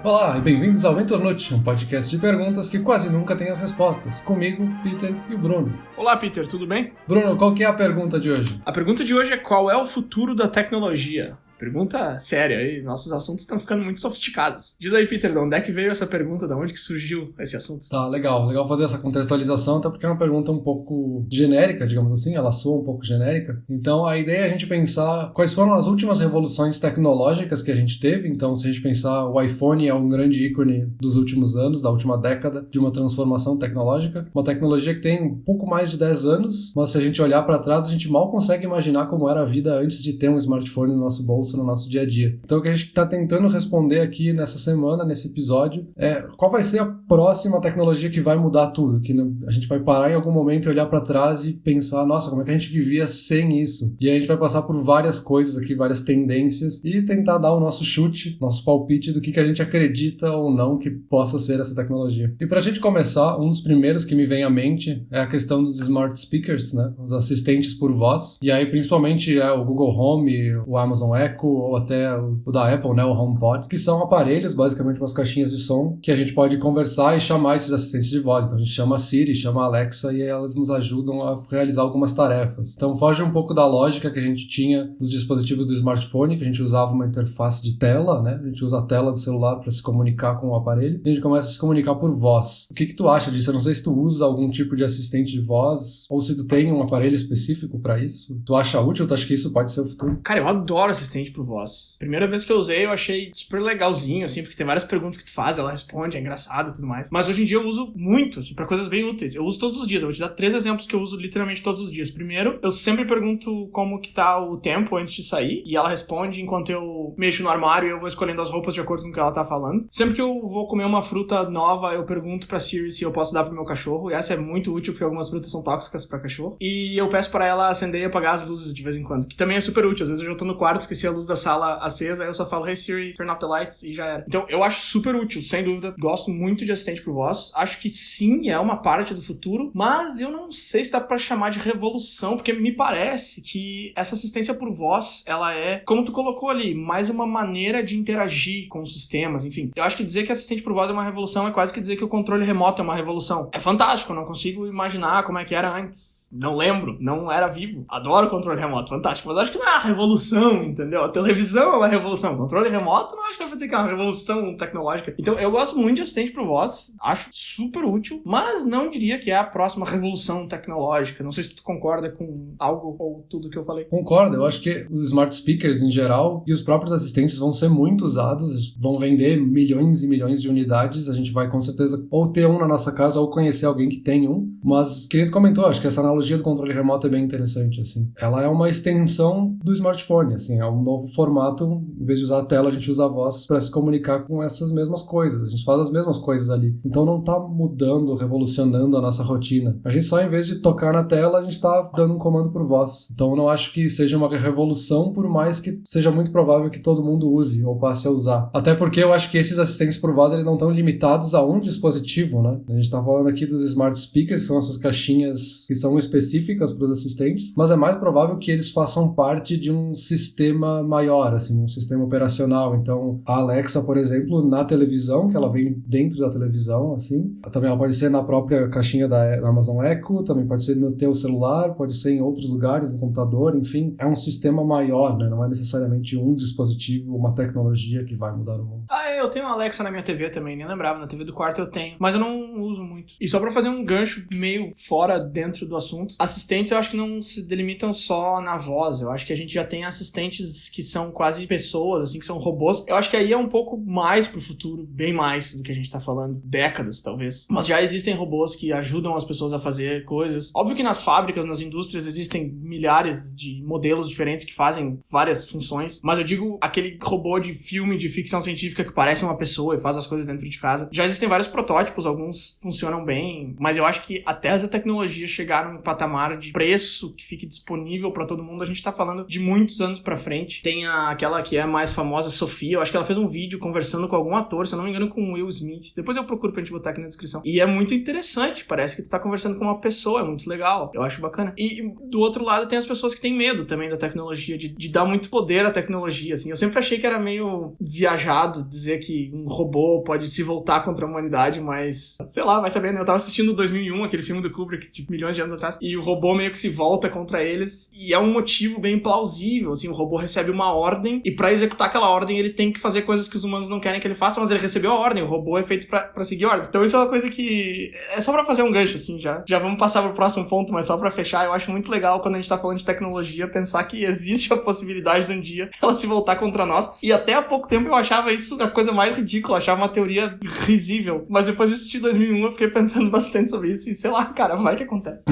Olá e bem-vindos ao Mentornute, um podcast de perguntas que quase nunca tem as respostas. Comigo, Peter e o Bruno. Olá, Peter, tudo bem? Bruno, qual que é a pergunta de hoje? A pergunta de hoje é: qual é o futuro da tecnologia? Pergunta séria aí, nossos assuntos estão ficando muito sofisticados. Diz aí, Peter, de onde é que veio essa pergunta, de onde que surgiu esse assunto? Tá, legal fazer essa contextualização, até porque é uma pergunta um pouco genérica, digamos assim, ela soa um pouco genérica. Então a ideia é a gente pensar quais foram as últimas revoluções tecnológicas que a gente teve. Então se a gente pensar, o iPhone é um grande ícone dos últimos anos, da última década, de uma transformação tecnológica. Uma tecnologia que tem um pouco mais de 10 anos, mas se a gente olhar para trás, a gente mal consegue imaginar como era a vida antes de ter um smartphone no nosso bolso, no nosso dia a dia. Então o que a gente está tentando responder aqui nessa semana, nesse episódio, é qual vai ser a próxima tecnologia que vai mudar tudo, que a gente vai parar em algum momento e olhar para trás e pensar, nossa, como é que a gente vivia sem isso? E aí a gente vai passar por várias coisas aqui, várias tendências e tentar dar o nosso chute, nosso palpite do que a gente acredita ou não que possa ser essa tecnologia. E para a gente começar, um dos primeiros que me vem à mente é a questão dos smart speakers, né? Os assistentes por voz. E aí principalmente o Google Home, o Amazon Echo ou até o da Apple, né, o HomePod, que são aparelhos, basicamente umas caixinhas de som, que a gente pode conversar e chamar esses assistentes de voz. Então a gente chama a Siri, chama a Alexa e elas nos ajudam a realizar algumas tarefas. Então foge um pouco da lógica que a gente tinha dos dispositivos do smartphone, que a gente usava uma interface de tela, né? A gente usa a tela do celular para se comunicar com o aparelho e a gente começa a se comunicar por voz. O que tu acha disso? Eu não sei se tu usa algum tipo de assistente de voz ou se tu tem um aparelho específico para isso. Tu acha útil? Tu acha que isso pode ser o futuro? Cara, eu adoro assistente por voz. Primeira vez que eu usei, eu achei super legalzinho, assim, porque tem várias perguntas que tu faz, ela responde, é engraçado e tudo mais. Mas hoje em dia eu uso muito, assim, pra coisas bem úteis. Eu uso todos os dias. Eu vou te dar 3 exemplos que eu uso literalmente todos os dias. Primeiro, eu sempre pergunto como que tá o tempo antes de sair, e ela responde enquanto eu mexo no armário e eu vou escolhendo as roupas de acordo com o que ela tá falando. Sempre que eu vou comer uma fruta nova, eu pergunto pra Siri se eu posso dar pro meu cachorro, e essa é muito útil porque algumas frutas são tóxicas pra cachorro. E eu peço pra ela acender e apagar as luzes de vez em quando, que também é super útil. Às vezes eu já tô no quarto, esqueci a luz da sala acesa, aí eu só falo, hey Siri, turn off the lights, e já era. Então eu acho super útil, sem dúvida. Gosto muito de assistente por voz. Acho que sim, é uma parte do futuro, mas eu não sei se dá pra chamar de revolução, porque me parece que essa assistência por voz, ela é, como tu colocou ali, mais uma maneira de interagir com os sistemas, enfim. Eu acho que dizer que assistente por voz é uma revolução é quase que dizer que o controle remoto é uma revolução. É fantástico, eu não consigo imaginar como é que era antes. Não lembro, não era vivo. Adoro o controle remoto, fantástico, mas acho que não é uma revolução, entendeu? A televisão é uma revolução. Controle remoto, não acho que dá pra dizer que é uma revolução tecnológica. Então, eu gosto muito de assistente por voz, acho super útil, mas não diria que é a próxima revolução tecnológica. Não sei se tu concorda com algo ou tudo que eu falei. Concordo, eu acho que os smart speakers em geral e os próprios assistentes vão ser muito usados, vão vender milhões e milhões de unidades, a gente vai com certeza ou ter um na nossa casa ou conhecer alguém que tem um, mas quem tu comentou, acho que essa analogia do controle remoto é bem interessante, assim. Ela é uma extensão do smartphone, assim, é um novo formato, em vez de usar a tela, a gente usa a voz para se comunicar com essas mesmas coisas, a gente faz as mesmas coisas ali. Então não tá mudando, revolucionando a nossa rotina. A gente só, em vez de tocar na tela, a gente tá dando um comando por voz. Então eu não acho que seja uma revolução, por mais que seja muito provável que todo mundo use ou passe a usar. Até porque eu acho que esses assistentes por voz, eles não estão limitados a um dispositivo, né? A gente tá falando aqui dos smart speakers, são essas caixinhas que são específicas para os assistentes, mas é mais provável que eles façam parte de um sistema maior, assim, um sistema operacional. Então, a Alexa, por exemplo, na televisão, que ela vem dentro da televisão, assim, também ela pode ser na própria caixinha da Amazon Echo, também pode ser no teu celular, pode ser em outros lugares, no computador, enfim, é um sistema maior, né? Não é necessariamente um dispositivo, uma tecnologia que vai mudar o mundo. Eu tenho uma Alexa na minha TV também, nem lembrava, na TV do quarto eu tenho, mas eu não uso muito. E só pra fazer um gancho meio fora dentro do assunto, assistentes eu acho que não se delimitam só na voz, eu acho que a gente já tem assistentes que são quase pessoas, assim, que são robôs. Eu acho que aí é um pouco mais pro futuro, bem mais do que a gente tá falando, décadas talvez. Mas já existem robôs que ajudam as pessoas a fazer coisas. Óbvio que nas fábricas, nas indústrias, existem milhares de modelos diferentes que fazem várias funções, mas eu digo aquele robô de filme de ficção científica que parece uma pessoa e faz as coisas dentro de casa. Já existem vários protótipos, alguns funcionam bem, mas eu acho que até essa tecnologia chegar num patamar de preço que fique disponível pra todo mundo, a gente tá falando de muitos anos pra frente. Smith. Tem aquela que é a mais famosa, Sofia. Eu acho que ela fez um vídeo conversando com algum ator, se eu não me engano, com o Will Smith. Depois eu procuro pra gente botar aqui na descrição. E é muito interessante, parece que tu tá conversando com uma pessoa, é muito legal. Eu acho bacana. E do outro lado tem as pessoas que têm medo também da tecnologia, de dar muito poder à tecnologia, assim. Eu sempre achei que era meio viajado dizer que um robô pode se voltar contra a humanidade, mas sei lá, vai saber, né? Eu tava assistindo 2001, aquele filme do Kubrick, de milhões de anos atrás, e o robô meio que se volta contra eles, e é um motivo bem plausível, assim, o robô recebe uma ordem, e pra executar aquela ordem ele tem que fazer coisas que os humanos não querem que ele faça, mas ele recebeu a ordem, o robô é feito pra seguir a ordem. Então isso é uma coisa que é só pra fazer um gancho, assim, já vamos passar pro próximo ponto, mas só pra fechar, eu acho muito legal quando a gente tá falando de tecnologia, pensar que existe a possibilidade de um dia ela se voltar contra nós, e até há pouco tempo eu achava isso a coisa mais ridícula, eu achava uma teoria risível, mas depois de assistir 2001 eu fiquei pensando bastante sobre isso, e sei lá, cara, vai que acontece.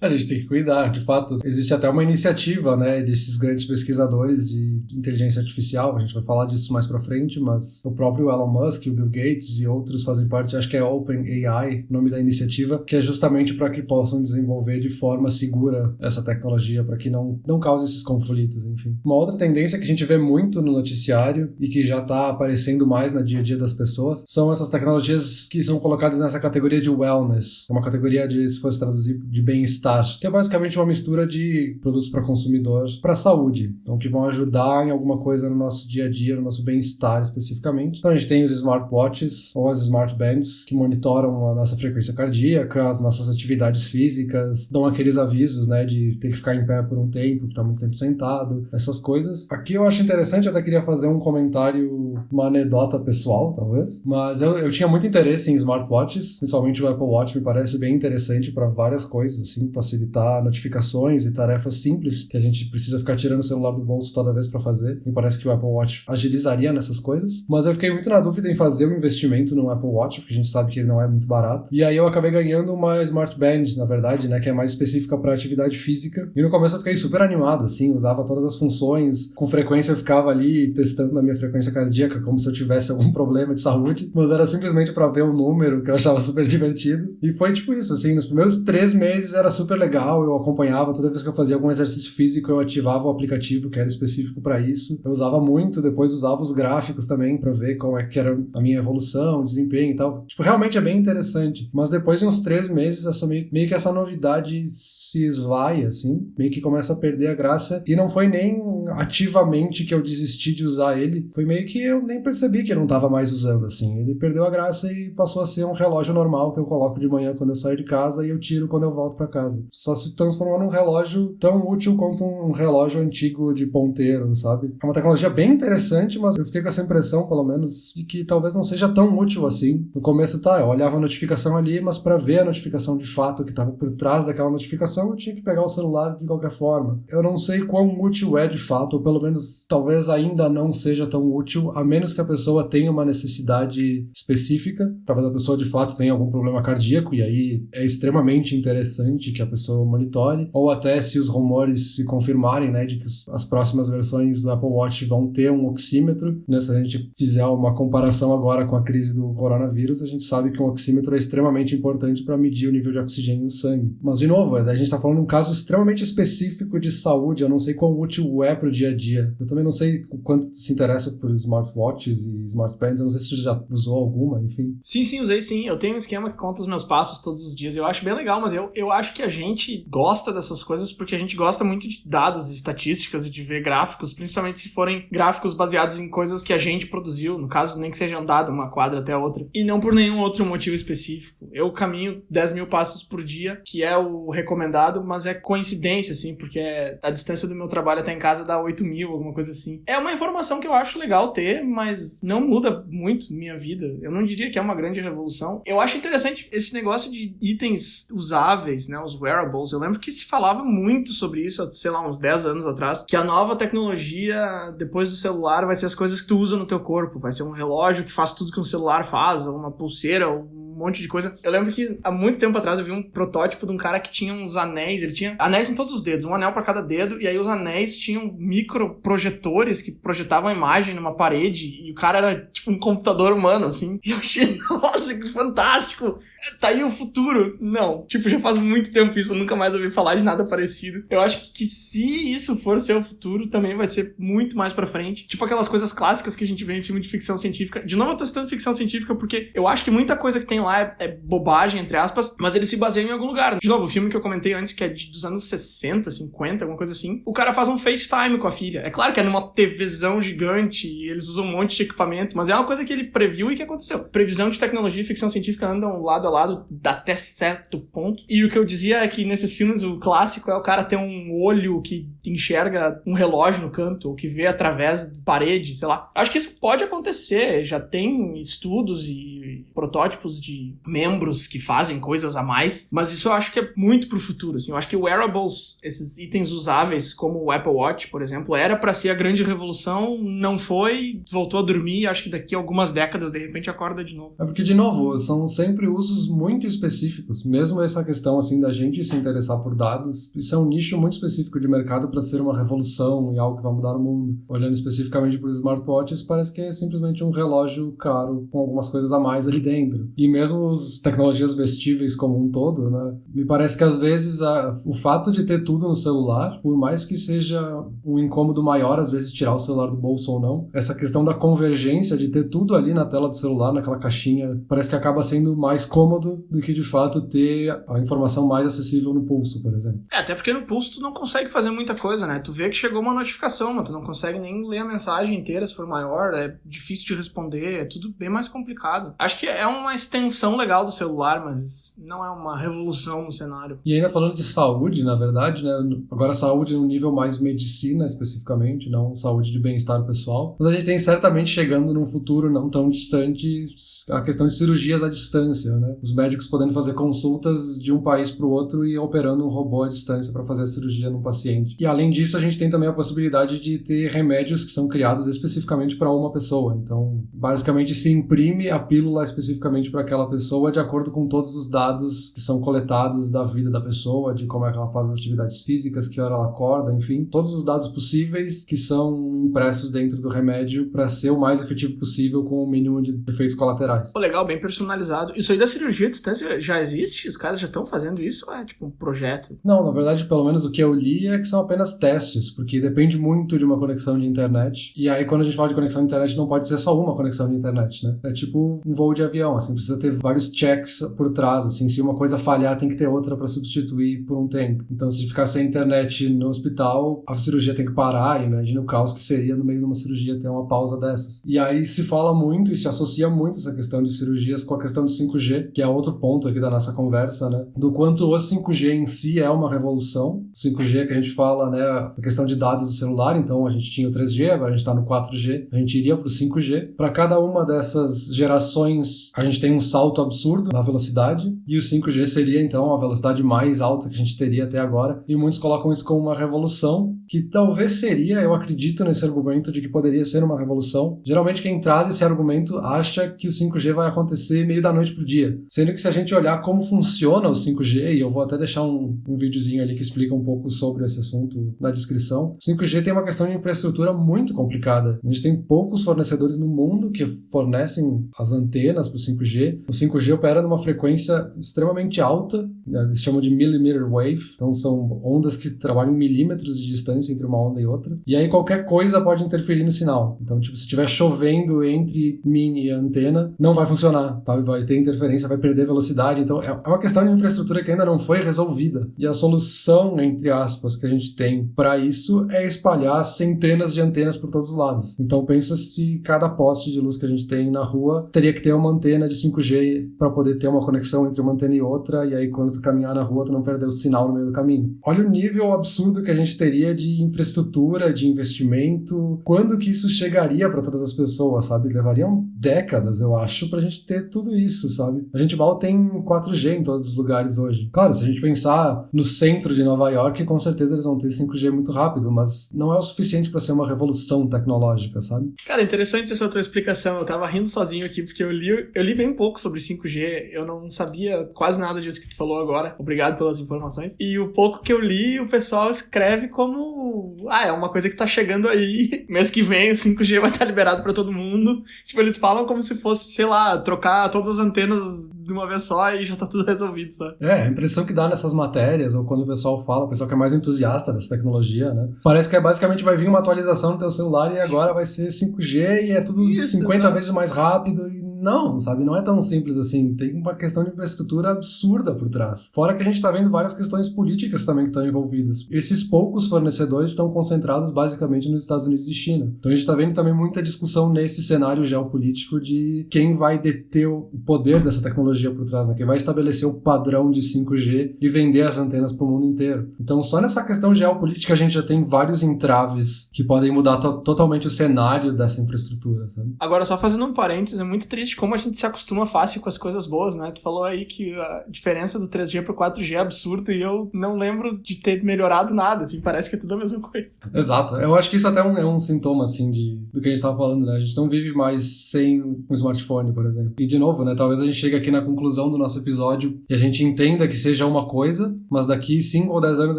A gente tem que cuidar, de fato. Existe até uma iniciativa, né, desses grandes pesquisadores de inteligência artificial, a gente vai falar disso mais pra frente, mas o próprio Elon Musk, o Bill Gates e outros fazem parte, acho que é OpenAI, o nome da iniciativa, que é justamente para que possam desenvolver de forma segura essa tecnologia, para que não cause esses conflitos, enfim. Uma outra tendência que a gente vê muito no noticiário e que já está aparecendo mais no dia a dia das pessoas são essas tecnologias que são colocadas nessa categoria de wellness, uma categoria de, se fosse traduzir, de bem-estar, que é basicamente uma mistura de produtos para consumidor para a saúde, então que vão ajudar em alguma coisa no nosso dia a dia, no nosso bem-estar especificamente. Então a gente tem os smartwatches ou as smartbands que monitoram a nossa frequência cardíaca, as nossas atividades físicas, dão aqueles avisos, né, de ter que ficar em pé por um tempo, que tá muito tempo sentado, essas coisas. Aqui eu acho interessante, eu até queria fazer um comentário, uma anedota pessoal, talvez, mas eu tinha muito interesse em smartwatches, principalmente o Apple Watch me parece bem interessante para várias coisas, assim, facilitar notificações e tarefas simples que a gente precisa ficar tirando o celular do bolso toda vez para fazer. Me parece que o Apple Watch agilizaria nessas coisas, mas eu fiquei muito na dúvida em fazer um investimento no Apple Watch, porque a gente sabe que ele não é muito barato. E aí eu acabei ganhando uma Smart Band, na verdade, né, que é mais específica para atividade física. E no começo eu fiquei super animado, assim, usava todas as funções, com frequência eu ficava ali testando na minha frequência cardíaca, como se eu tivesse algum problema de saúde, mas era simplesmente para ver o número, que eu achava super divertido. E foi tipo isso, assim, nos primeiros 3 meses era super legal, eu acompanhava, toda vez que eu fazia algum exercício físico eu ativava o aplicativo que era específico para isso. Eu usava muito, depois usava os gráficos também para ver como é que era a minha evolução, desempenho e tal. Tipo, realmente é bem interessante. Mas depois de uns 3 meses, meio que essa novidade se esvai, assim, meio que começa a perder a graça. E não foi nem ativamente que eu desisti de usar ele, foi meio que eu nem percebi que eu não tava mais usando, assim. Ele perdeu a graça e passou a ser um relógio normal que eu coloco de manhã quando eu saio de casa e eu tiro quando eu volto para casa. Só se transformou num relógio tão útil quanto um relógio antigo de ponteiro, sabe? É uma tecnologia bem interessante, mas eu fiquei com essa impressão, pelo menos, de que talvez não seja tão útil assim. No começo, eu olhava a notificação ali, mas para ver a notificação de fato que estava por trás daquela notificação, eu tinha que pegar o celular de qualquer forma. Eu não sei quão útil é de fato, ou pelo menos talvez ainda não seja tão útil, a menos que a pessoa tenha uma necessidade específica. Talvez a pessoa de fato tenha algum problema cardíaco, e aí é extremamente interessante que a pessoa monitore, ou até se os rumores se confirmarem, né, de que as próximas versões do Apple Watch vão ter um oxímetro, né, se a gente fizer uma comparação agora com a crise do coronavírus, a gente sabe que um oxímetro é extremamente importante para medir o nível de oxigênio no sangue. Mas, de novo, a gente está falando de um caso extremamente específico de saúde, eu não sei quão útil é para o dia a dia. Eu também não sei o quanto se interessa por smartwatches e smartbands, eu não sei se você já usou alguma, enfim. Sim, usei sim. Eu tenho um esquema que conta os meus passos todos os dias, eu acho bem legal, mas eu acho que a gente gosta dessas coisas porque a gente gosta muito de dados e estatísticas e de ver gráficos, principalmente se forem gráficos baseados em coisas que a gente produziu, no caso, nem que seja andado uma quadra até a outra, e não por nenhum outro motivo específico. Eu caminho 10 mil passos por dia, que é o recomendado, mas é coincidência, assim, porque a distância do meu trabalho até em casa dá 8 mil, alguma coisa assim. É uma informação que eu acho legal ter, mas não muda muito minha vida. Eu não diria que é uma grande revolução. Eu acho interessante esse negócio de itens usáveis, né, os wearables. Eu lembro que se falava muito sobre isso, sei lá, uns 10 anos atrás, que a nova tecnologia, depois do celular, vai ser as coisas que tu usa no teu corpo. Vai ser um relógio que faz tudo que um celular faz, ou uma pulseira, ou um monte de coisa. Eu lembro que há muito tempo atrás eu vi um protótipo de um cara que tinha uns anéis, ele tinha anéis em todos os dedos, um anel pra cada dedo, e aí os anéis tinham microprojetores que projetavam a imagem numa parede, e o cara era tipo um computador humano, assim. E eu achei, nossa, que fantástico! Tá aí o futuro. Não, tipo, já faz muito tempo isso, eu nunca mais ouvi falar de nada parecido. Eu acho que se isso for ser o futuro, também vai ser muito mais pra frente. Tipo aquelas coisas clássicas que a gente vê em filme de ficção científica. De novo eu tô citando ficção científica porque eu acho que muita coisa que tem lá é bobagem, entre aspas, mas ele se baseia em algum lugar. De novo, o filme que eu comentei antes, que é dos anos 60, 50, alguma coisa assim, o cara faz um FaceTime com a filha. É claro que é numa TVzão gigante e eles usam um monte de equipamento, mas é uma coisa que ele previu e que aconteceu. Previsão de tecnologia e ficção científica andam lado a lado até certo ponto. E o que eu dizia é que nesses filmes o clássico é o cara ter um olho que enxerga um relógio no canto, ou que vê através de parede, sei lá. Acho que isso pode acontecer. Já tem estudos e protótipos de membros que fazem coisas a mais, mas isso eu acho que é muito pro futuro, assim. Eu acho que wearables, esses itens usáveis como o Apple Watch, por exemplo, era pra ser a grande revolução, não foi, voltou a dormir e acho que daqui a algumas décadas de repente acorda de novo. É porque, de novo, são sempre usos muito específicos. Mesmo essa questão, assim, da gente se interessar por dados, isso é um nicho muito específico de mercado para ser uma revolução e algo que vai mudar o mundo. Olhando especificamente para os smartwatches, parece que é simplesmente um relógio caro com algumas coisas a mais ali dentro. E mesmo as tecnologias vestíveis como um todo, né? Me parece que às vezes o fato de ter tudo no celular, por mais que seja um incômodo maior, às vezes tirar o celular do bolso ou não, essa questão da convergência de ter tudo ali na tela do celular, naquela caixinha, parece que acaba sendo mais cômodo do que de fato ter a informação mais acessível no pulso, por exemplo. Até porque no pulso tu não consegue fazer muita coisa, né? Tu vê que chegou uma notificação, mas tu não consegue nem ler a mensagem inteira se for maior, é difícil de responder, é tudo bem mais complicado. Acho que é uma extensão legal do celular, mas não é uma revolução no cenário. E ainda falando de saúde, na verdade, né? Agora saúde no nível mais medicina especificamente, não saúde de bem-estar pessoal, mas a gente tem certamente chegando num futuro não tão distante a questão de cirurgias à distância, né? Os médicos podendo fazer consultas de um país para o outro e operando um robô à distância para fazer a cirurgia no paciente. E além disso, a gente tem também a possibilidade de ter remédios que são criados especificamente para uma pessoa. Então, basicamente, se imprime a pílula especificamente para aquela pessoa de acordo com todos os dados que são coletados da vida da pessoa, de como é que ela faz as atividades físicas, que hora ela acorda, enfim, todos os dados possíveis que são impressos dentro do remédio para ser o mais efetivo possível com o mínimo de efeitos colaterais. Pô, legal, bem personalizado. Isso aí da cirurgia à distância já existe? Os caras já estão fazendo isso ou é tipo um projeto? Não, na verdade, pelo menos o que eu li é que são apenas testes, porque depende muito de uma conexão de internet. E aí, quando a gente fala de conexão de internet, não pode ser só uma conexão de internet, né? É tipo um voo de avião, assim, precisa ter vários checks por trás, assim, se uma coisa falhar, tem que ter outra para substituir por um tempo. Então, se ficar sem internet no hospital, a cirurgia tem que parar, imagina o caos que seria no meio de uma cirurgia ter uma pausa dessas. E aí se fala muito e se associa muito essa questão de cirurgias com a questão do 5G, que é outro ponto aqui da nossa conversa, né? Do quanto o 5G em si é uma revolução. 5G que a gente fala, né? A questão de dados do celular, então a gente tinha o 3G, agora a gente está no 4G, a gente iria para o 5G. Para cada uma dessas gerações, a gente tem um salto absurdo na velocidade, e o 5G seria, então, a velocidade mais alta que a gente teria até agora, e muitos colocam isso como uma revolução, que talvez seria, eu acredito nesse argumento de que poderia ser uma revolução. Geralmente quem traz esse argumento acha que o 5G vai acontecer meio da noite pro dia, sendo que se a gente olhar como funciona o 5G, e eu vou até deixar um videozinho ali que explica um pouco sobre esse assunto na descrição, o 5G tem uma questão de infraestrutura muito complicada. A gente tem poucos fornecedores no mundo que fornecem as antenas para o 5G. O 5G opera numa frequência extremamente alta, eles chamam de millimeter wave, então são ondas que trabalham em milímetros de distância entre uma onda e outra, e aí qualquer coisa pode interferir no sinal. Então, tipo, se estiver chovendo entre mim e a antena, não vai funcionar, tá? Vai ter interferência, vai perder velocidade. Então, é uma questão de infraestrutura que ainda não foi resolvida. E a solução, entre aspas, que a gente tem para isso é espalhar centenas de antenas por todos os lados. Então, pensa se cada poste de luz que a gente tem na rua teria que ter uma antena de 5G para poder ter uma conexão entre uma antena e outra, e aí quando tu caminhar na rua, tu não perder o sinal no meio do caminho. Olha o nível absurdo que a gente teria de infraestrutura, de investimento. Quando que isso chegaria para todas as pessoas, sabe? Levariam décadas, eu acho, pra gente ter tudo isso, sabe? A gente mal tem 4G em todos os lugares hoje. Claro, se a gente pensar no centro de Nova York, com certeza eles vão ter 5G muito rápido, mas não é o suficiente para ser uma revolução tecnológica, sabe? Cara, interessante essa tua explicação. Eu tava rindo sozinho aqui porque eu li eu li bem pouco sobre 5G, eu não sabia quase nada disso que tu falou agora, obrigado pelas informações, e o pouco que eu li, o pessoal escreve como, é uma coisa que tá chegando aí, mês que vem o 5G vai estar liberado pra todo mundo, tipo, eles falam como se fosse, sei lá, trocar todas as antenas de uma vez só e já tá tudo resolvido, sabe? A impressão que dá nessas matérias, ou quando o pessoal fala, o pessoal que é mais entusiasta dessa tecnologia, né? Parece que basicamente vai vir uma atualização no teu celular e agora vai ser 5G e é tudo 50 vezes mais rápido. E não, sabe? Não é tão simples assim. Tem uma questão de infraestrutura absurda por trás. Fora que a gente tá vendo várias questões políticas também que estão envolvidas. Esses poucos fornecedores estão concentrados basicamente nos Estados Unidos e China. Então a gente tá vendo também muita discussão nesse cenário geopolítico de quem vai deter o poder dessa tecnologia por trás, né? Quem vai estabelecer o padrão de 5G e vender as antenas para o mundo inteiro. Então só nessa questão geopolítica a gente já tem vários entraves que podem mudar totalmente o cenário dessa infraestrutura, sabe? Agora, só fazendo um parênteses, é muito triste como a gente se acostuma fácil com as coisas boas, né? Tu falou aí que a diferença do 3G pro 4G é absurdo e eu não lembro de ter melhorado nada, assim, parece que é tudo a mesma coisa. Exato. Eu acho que isso até é um sintoma, assim, do que a gente tava falando, né? A gente não vive mais sem um smartphone, por exemplo. E, de novo, né? Talvez a gente chegue aqui na conclusão do nosso episódio e a gente entenda que seja uma coisa, mas daqui 5 ou 10 anos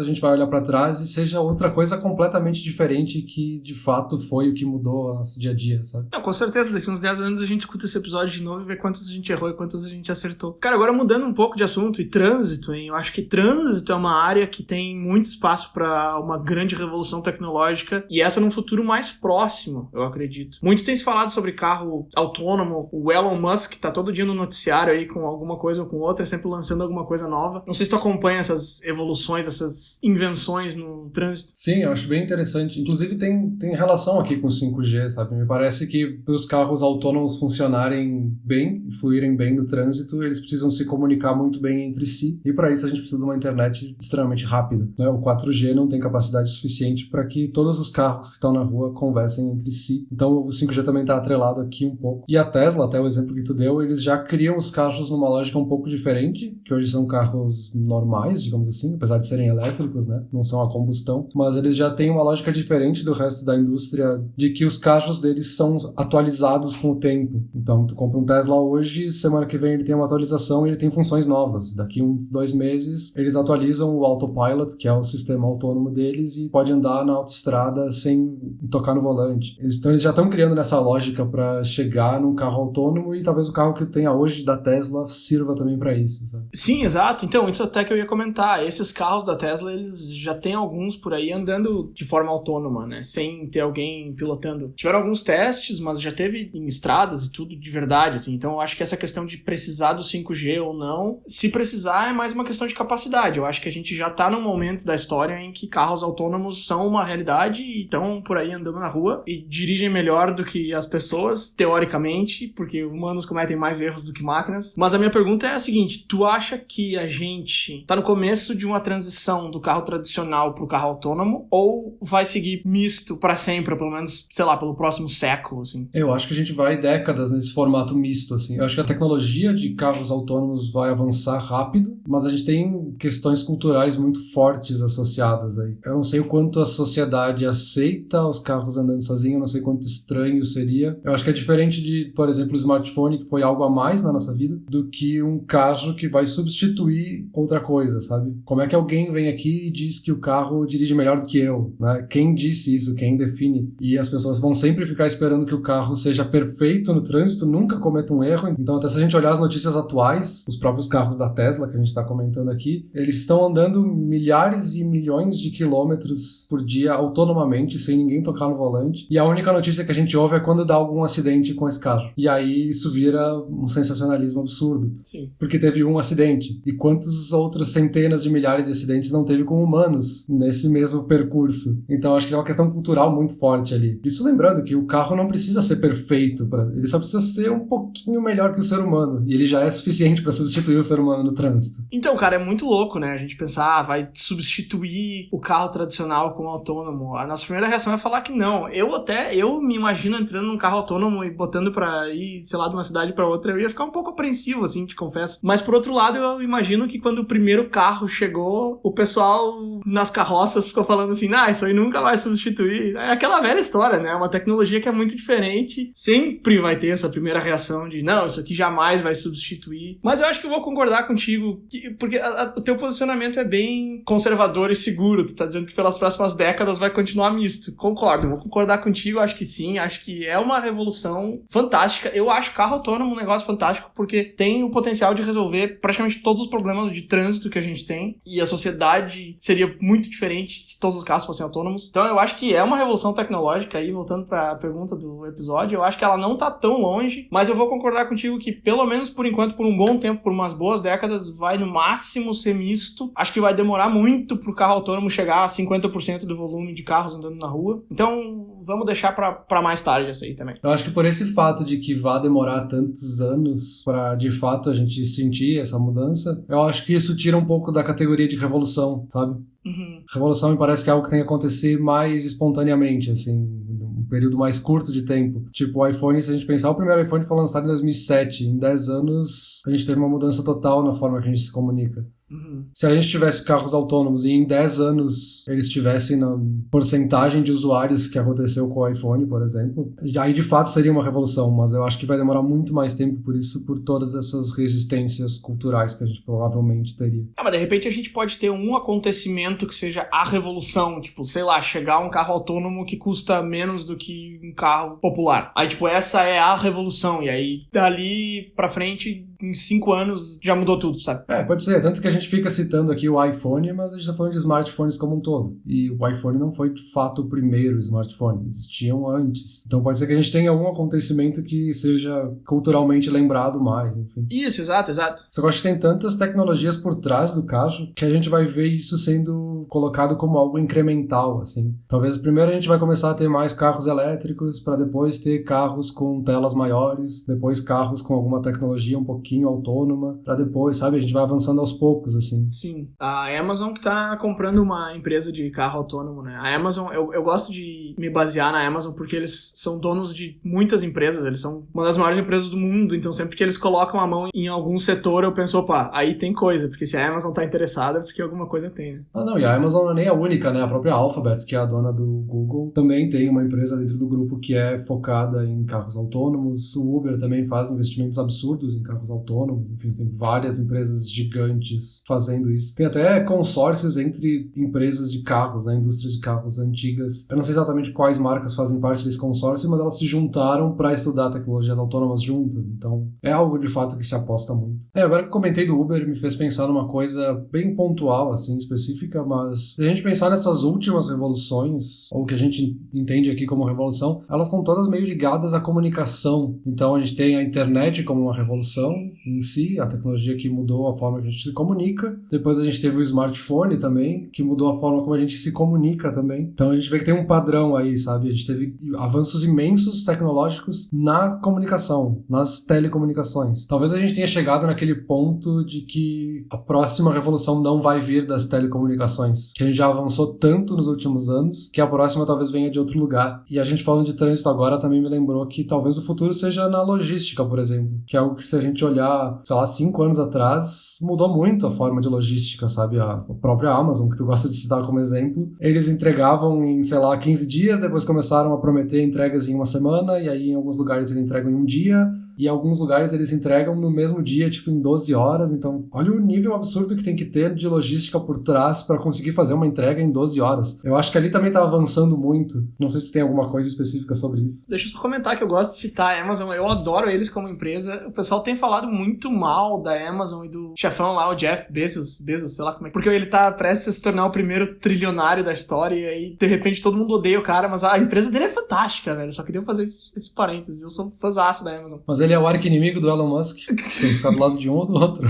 a gente vai olhar pra trás e seja outra coisa completamente diferente que, de fato, foi o que mudou o nosso dia a dia, sabe? Não, com certeza, daqui uns 10 anos a gente escuta esse episódio de novo e vê quantas a gente errou e quantas a gente acertou. Cara, agora mudando um pouco de assunto, e trânsito, hein? Eu acho que trânsito é uma área que tem muito espaço pra uma grande revolução tecnológica, e essa num futuro mais próximo, eu acredito. Muito tem se falado sobre carro autônomo, o Elon Musk tá todo dia no noticiário aí com alguma coisa ou com outra, sempre lançando alguma coisa nova. Não sei se tu acompanha essas evoluções, essas invenções no trânsito. Sim, eu acho bem interessante. Inclusive tem relação aqui com 5G, sabe? Me parece que para os carros autônomos funcionarem bem e fluírem bem no trânsito, eles precisam se comunicar muito bem entre si, e para isso a gente precisa de uma internet extremamente rápida, né? O 4G não tem capacidade suficiente para que todos os carros que estão na rua conversem entre si. Então o 5G também está atrelado aqui um pouco. E a Tesla, até o exemplo que tu deu, eles já criam os carros numa lógica um pouco diferente, que hoje são carros normais, digamos assim, apesar de serem elétricos, né? Não são a combustão, mas eles já têm uma lógica diferente do resto da indústria, de que os carros deles são atualizados com o tempo. Então tu compra um Tesla hoje, semana que vem ele tem uma atualização e ele tem funções novas. Daqui uns 2 meses eles atualizam o Autopilot, que é o sistema autônomo deles, e pode andar na autoestrada sem tocar no volante. Então eles já estão criando nessa lógica para chegar num carro autônomo, e talvez o carro que tenha hoje da Tesla sirva também para isso, sabe? Sim, exato. Então, isso até que eu ia comentar. Esses carros da Tesla, eles já tem alguns por aí andando de forma autônoma, né? Sem ter alguém pilotando. Tiveram alguns testes, mas já teve em estradas e tudo de verdade, assim. Então, eu acho que essa questão de precisar do 5G ou não, se precisar, é mais uma questão de capacidade. Eu acho que a gente já tá num momento da história em que carros autônomos são uma realidade e estão por aí andando na rua e dirigem melhor do que as pessoas, teoricamente, porque humanos cometem mais erros do que máquinas. Mas a minha pergunta é a seguinte: tu acha que a gente tá no começo de uma transição do carro tradicional pro carro autônomo, ou vai seguir misto pra sempre, ou pelo menos, sei lá, pelo próximo século, assim? Eu acho que a gente vai décadas nesse formato misto, assim. Eu acho que a tecnologia de carros autônomos vai avançar rápido, mas a gente tem questões culturais muito fortes associadas aí. Eu não sei o quanto a sociedade aceita os carros andando sozinhos, eu não sei quanto estranho seria. Eu acho que é diferente de, por exemplo, o smartphone, que foi algo a mais na nossa vida, do que um carro que vai substituir outra coisa, sabe? Como é que alguém vem aqui e diz que o carro dirige melhor do que eu, né? Quem disse isso? Quem define? E as pessoas vão sempre ficar esperando que o carro seja perfeito no trânsito, nunca cometa um erro. Então, até se a gente olhar as notícias atuais, os próprios carros da Tesla, que a gente está comentando aqui, eles estão andando milhares e milhões de quilômetros por dia autonomamente, sem ninguém tocar no volante. E a única notícia que a gente ouve é quando dá algum acidente com esse carro. E aí isso vira um sensacionalismo absurdo. Sim. Porque teve um acidente. E quantos outros centenas de milhares de acidentes não teve com humanos nesse mesmo percurso? Então acho que é uma questão cultural muito forte ali. Isso lembrando que o carro não precisa ser perfeito, ele só precisa ser um pouquinho melhor que o ser humano. E ele já é suficiente para substituir o ser humano no trânsito. Então, cara, é muito louco, né? A gente pensar, vai substituir o carro tradicional com o autônomo. A nossa primeira reação é falar que não. Eu me imagino entrando num carro autônomo e botando pra ir, sei lá, de uma cidade pra outra, eu ia ficar um pouco apreensivo, assim, te confesso. Mas, por outro lado, eu imagino que quando o primeiro carro chegou, o pessoal nas carroças ficou falando assim, isso aí nunca vai substituir. É aquela velha história, né? Uma tecnologia que é muito diferente, sempre vai ter essa primeira reação de, não, isso aqui jamais vai substituir. Mas eu acho que eu vou concordar contigo, porque o teu posicionamento é bem conservador e seguro. Tu tá dizendo que pelas próximas décadas vai continuar misto. Concordo, vou concordar contigo, acho que sim, acho que é uma revolução fantástica. Eu acho carro autônomo um negócio fantástico, porque tem o potencial de resolver praticamente todos os problemas de trânsito que a gente tem, e a sociedade seria muito diferente se todos os carros fossem autônomos. Então eu acho que é uma revolução tecnológica, aí voltando pra pergunta do episódio, eu acho que ela não tá tão longe, mas eu vou concordar contigo que pelo menos por enquanto, por um bom tempo, por umas boas décadas, vai no máximo ser misto. Acho que vai demorar muito pro carro autônomo chegar a 50% do volume de carros andando na rua. Então vamos deixar pra mais tarde essa aí também. Eu acho que por esse fato de que vai demorar tantos anos pra de fato a gente sentir essa mudança, eu acho que isso tira um pouco da categoria de revolução, sabe? Uhum. Revolução me parece que é algo que tem que acontecer mais espontaneamente, assim, num período mais curto de tempo. Tipo, o iPhone, se a gente pensar, o primeiro iPhone foi lançado em 2007. Em 10 anos, a gente teve uma mudança total na forma que a gente se comunica. Uhum. Se a gente tivesse carros autônomos e em 10 anos eles tivessem na porcentagem de usuários que aconteceu com o iPhone, por exemplo, aí de fato seria uma revolução, mas eu acho que vai demorar muito mais tempo por isso, por todas essas resistências culturais que a gente provavelmente teria. Mas de repente a gente pode ter um acontecimento que seja a revolução, tipo, sei lá, chegar um carro autônomo que custa menos do que um carro popular. Aí, tipo, essa é a revolução, e aí dali pra frente, em 5 anos, já mudou tudo, sabe? Pode ser, tanto que a gente fica citando aqui o iPhone, mas a gente tá falando de smartphones como um todo. E o iPhone não foi, de fato, o primeiro smartphone. Existiam antes. Então pode ser que a gente tenha algum acontecimento que seja culturalmente lembrado mais, enfim. Isso, exato. Só que eu acho que tem tantas tecnologias por trás do carro que a gente vai ver isso sendo colocado como algo incremental, assim. Talvez primeiro a gente vai começar a ter mais carros elétricos, para depois ter carros com telas maiores, depois carros com alguma tecnologia um pouquinho autônoma, para depois, sabe? A gente vai avançando aos poucos, assim. Sim. A Amazon que tá comprando uma empresa de carro autônomo, né? A Amazon, eu gosto de me basear na Amazon porque eles são donos de muitas empresas, eles são uma das maiores empresas do mundo, então sempre que eles colocam a mão em algum setor, eu penso, opa, aí tem coisa, porque se a Amazon tá interessada, é porque alguma coisa tem, né? Não, e a Amazon não é nem a única, né? A própria Alphabet, que é a dona do Google, também tem uma empresa dentro do grupo que é focada em carros autônomos. O Uber também faz investimentos absurdos em carros autônomos, enfim, tem várias empresas gigantes fazendo isso. Tem até consórcios entre empresas de carros, né? Indústrias de carros antigas. Eu não sei exatamente quais marcas fazem parte desse consórcio, mas elas se juntaram para estudar tecnologias autônomas juntas. Então, é algo de fato que se aposta muito. Agora que eu comentei do Uber, me fez pensar numa coisa bem pontual, assim, específica, mas se a gente pensar nessas últimas revoluções, ou que a gente entende aqui como revolução, elas estão todas meio ligadas à comunicação. Então, a gente tem a internet como uma revolução em si, a tecnologia que mudou a forma que a gente se comunica. Depois a gente teve o smartphone também, que mudou a forma como a gente se comunica também. Então, a gente vê que tem um padrão aí, sabe? A gente teve avanços imensos tecnológicos na comunicação, nas telecomunicações. Talvez a gente tenha chegado naquele ponto de que a próxima revolução não vai vir das telecomunicações, que a gente já avançou tanto nos últimos anos, que a próxima talvez venha de outro lugar. E a gente falando de trânsito agora também me lembrou que talvez o futuro seja na logística, por exemplo, que é algo que se a gente olhar, sei lá, 5 anos atrás, mudou muito a forma de logística, sabe? A própria Amazon, que tu gosta de citar como exemplo, eles entregavam em, sei lá, 15 dias, depois começaram a prometer entregas em uma semana, e aí em alguns lugares eles entregam em um dia, e em alguns lugares eles entregam no mesmo dia, tipo em 12 horas. Então, olha o nível absurdo que tem que ter de logística por trás para conseguir fazer uma entrega em 12 horas. Eu acho que ali também tá avançando muito. Não sei se tu tem alguma coisa específica sobre isso. Deixa eu só comentar que eu gosto de citar a Amazon. Eu adoro eles como empresa. O pessoal tem falado muito mal da Amazon e do chefão lá, o Jeff Bezos, sei lá como é. Porque ele tá prestes a se tornar o primeiro trilionário da história e aí, de repente, todo mundo odeia o cara, mas a empresa dele é fantástica, velho. Eu só queria fazer esse parênteses. Eu sou fãzaço da Amazon. Mas ele é o arqui-inimigo do Elon Musk. Tem que ficar do lado de um ou do outro.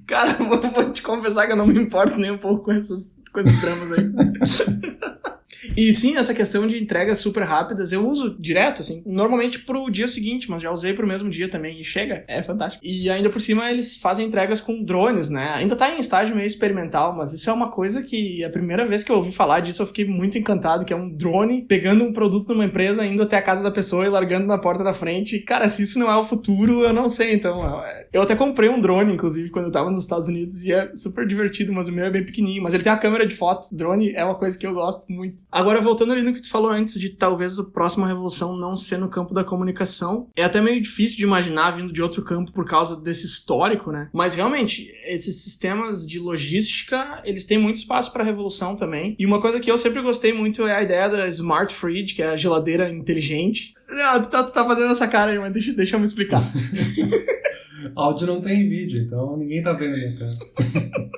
Cara, vou te confessar que eu não me importo nem um pouco com esses dramas aí. E sim, essa questão de entregas super rápidas eu uso direto, assim, normalmente pro dia seguinte, mas já usei pro mesmo dia também e chega, é fantástico. E ainda por cima eles fazem entregas com drones, né? Ainda tá em estágio meio experimental, mas isso é uma coisa que a primeira vez que eu ouvi falar disso eu fiquei muito encantado, que é um drone pegando um produto numa empresa, indo até a casa da pessoa e largando na porta da frente. Cara, se isso não é o futuro, eu não sei, então. Eu até comprei um drone, inclusive, quando eu tava nos Estados Unidos e é super divertido, mas o meu é bem pequenininho, mas ele tem uma câmera de foto. Drone é uma coisa que eu gosto muito. Agora, voltando ali no que tu falou antes de talvez a próxima revolução não ser no campo da comunicação, é até meio difícil de imaginar vindo de outro campo por causa desse histórico, né? Mas realmente, esses sistemas de logística, eles têm muito espaço para revolução também. E uma coisa que eu sempre gostei muito é a ideia da Smart Fridge, que é a geladeira inteligente. Não, tu tá fazendo essa cara aí, mas deixa eu me explicar. Áudio não tem vídeo, então ninguém tá vendo a minha cara.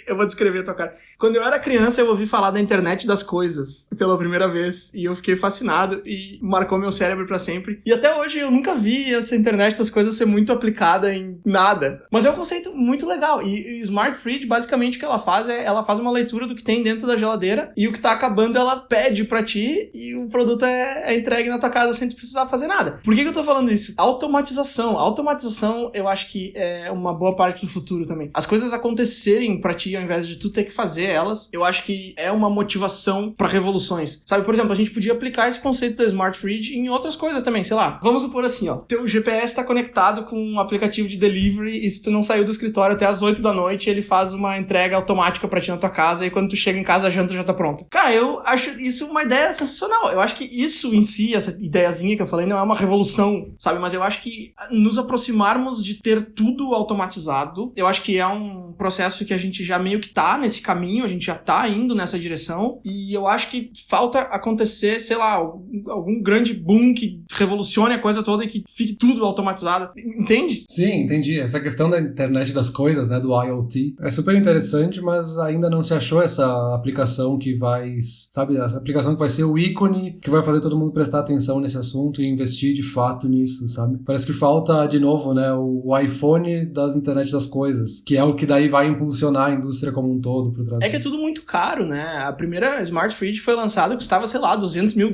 Eu vou descrever a tua cara. Quando eu era criança, eu ouvi falar da internet das coisas pela primeira vez. E eu fiquei fascinado e marcou meu cérebro pra sempre. E até hoje eu nunca vi essa internet das coisas ser muito aplicada em nada. Mas é um conceito muito legal. E Smart Fridge, basicamente, o que ela faz é ela faz uma leitura do que tem dentro da geladeira. E o que tá acabando, ela pede pra ti. E o produto é entregue na tua casa sem tu precisar fazer nada. Por que eu tô falando isso? Automatização. Automatização, eu acho que é uma boa parte do futuro também. As coisas acontecerem pra ti, ao invés de tu ter que fazer elas, eu acho que é uma motivação pra revoluções. Sabe, por exemplo, a gente podia aplicar esse conceito da Smart Fridge em outras coisas também, sei lá. Vamos supor assim, ó, teu GPS tá conectado com um aplicativo de delivery e se tu não saiu do escritório até as 8 da noite, ele faz uma entrega automática pra ti na tua casa e quando tu chega em casa a janta já tá pronta. Cara, eu acho isso uma ideia sensacional. Eu acho que isso em si, essa ideiazinha que eu falei, não é uma revolução, sabe? Mas eu acho que nos aproximarmos de ter tudo automatizado, eu acho que é um processo que a gente já meio que tá nesse caminho, a gente já tá indo nessa direção, e eu acho que falta acontecer, sei lá, algum grande boom que revolucione a coisa toda e que fique tudo automatizado. Entende? Sim, entendi. Essa questão da internet das coisas, né, do IoT, é super interessante, mas ainda não se achou essa aplicação que vai, sabe, essa aplicação que vai ser o ícone, que vai fazer todo mundo prestar atenção nesse assunto e investir de fato nisso, sabe? Parece que falta, de novo, né, o iPhone das internet das coisas, que é o que daí vai impulsionar a indústria como um todo por trás. É que é tudo muito caro, né? A primeira Smart Fridge foi lançada e custava, sei lá, $200 mil.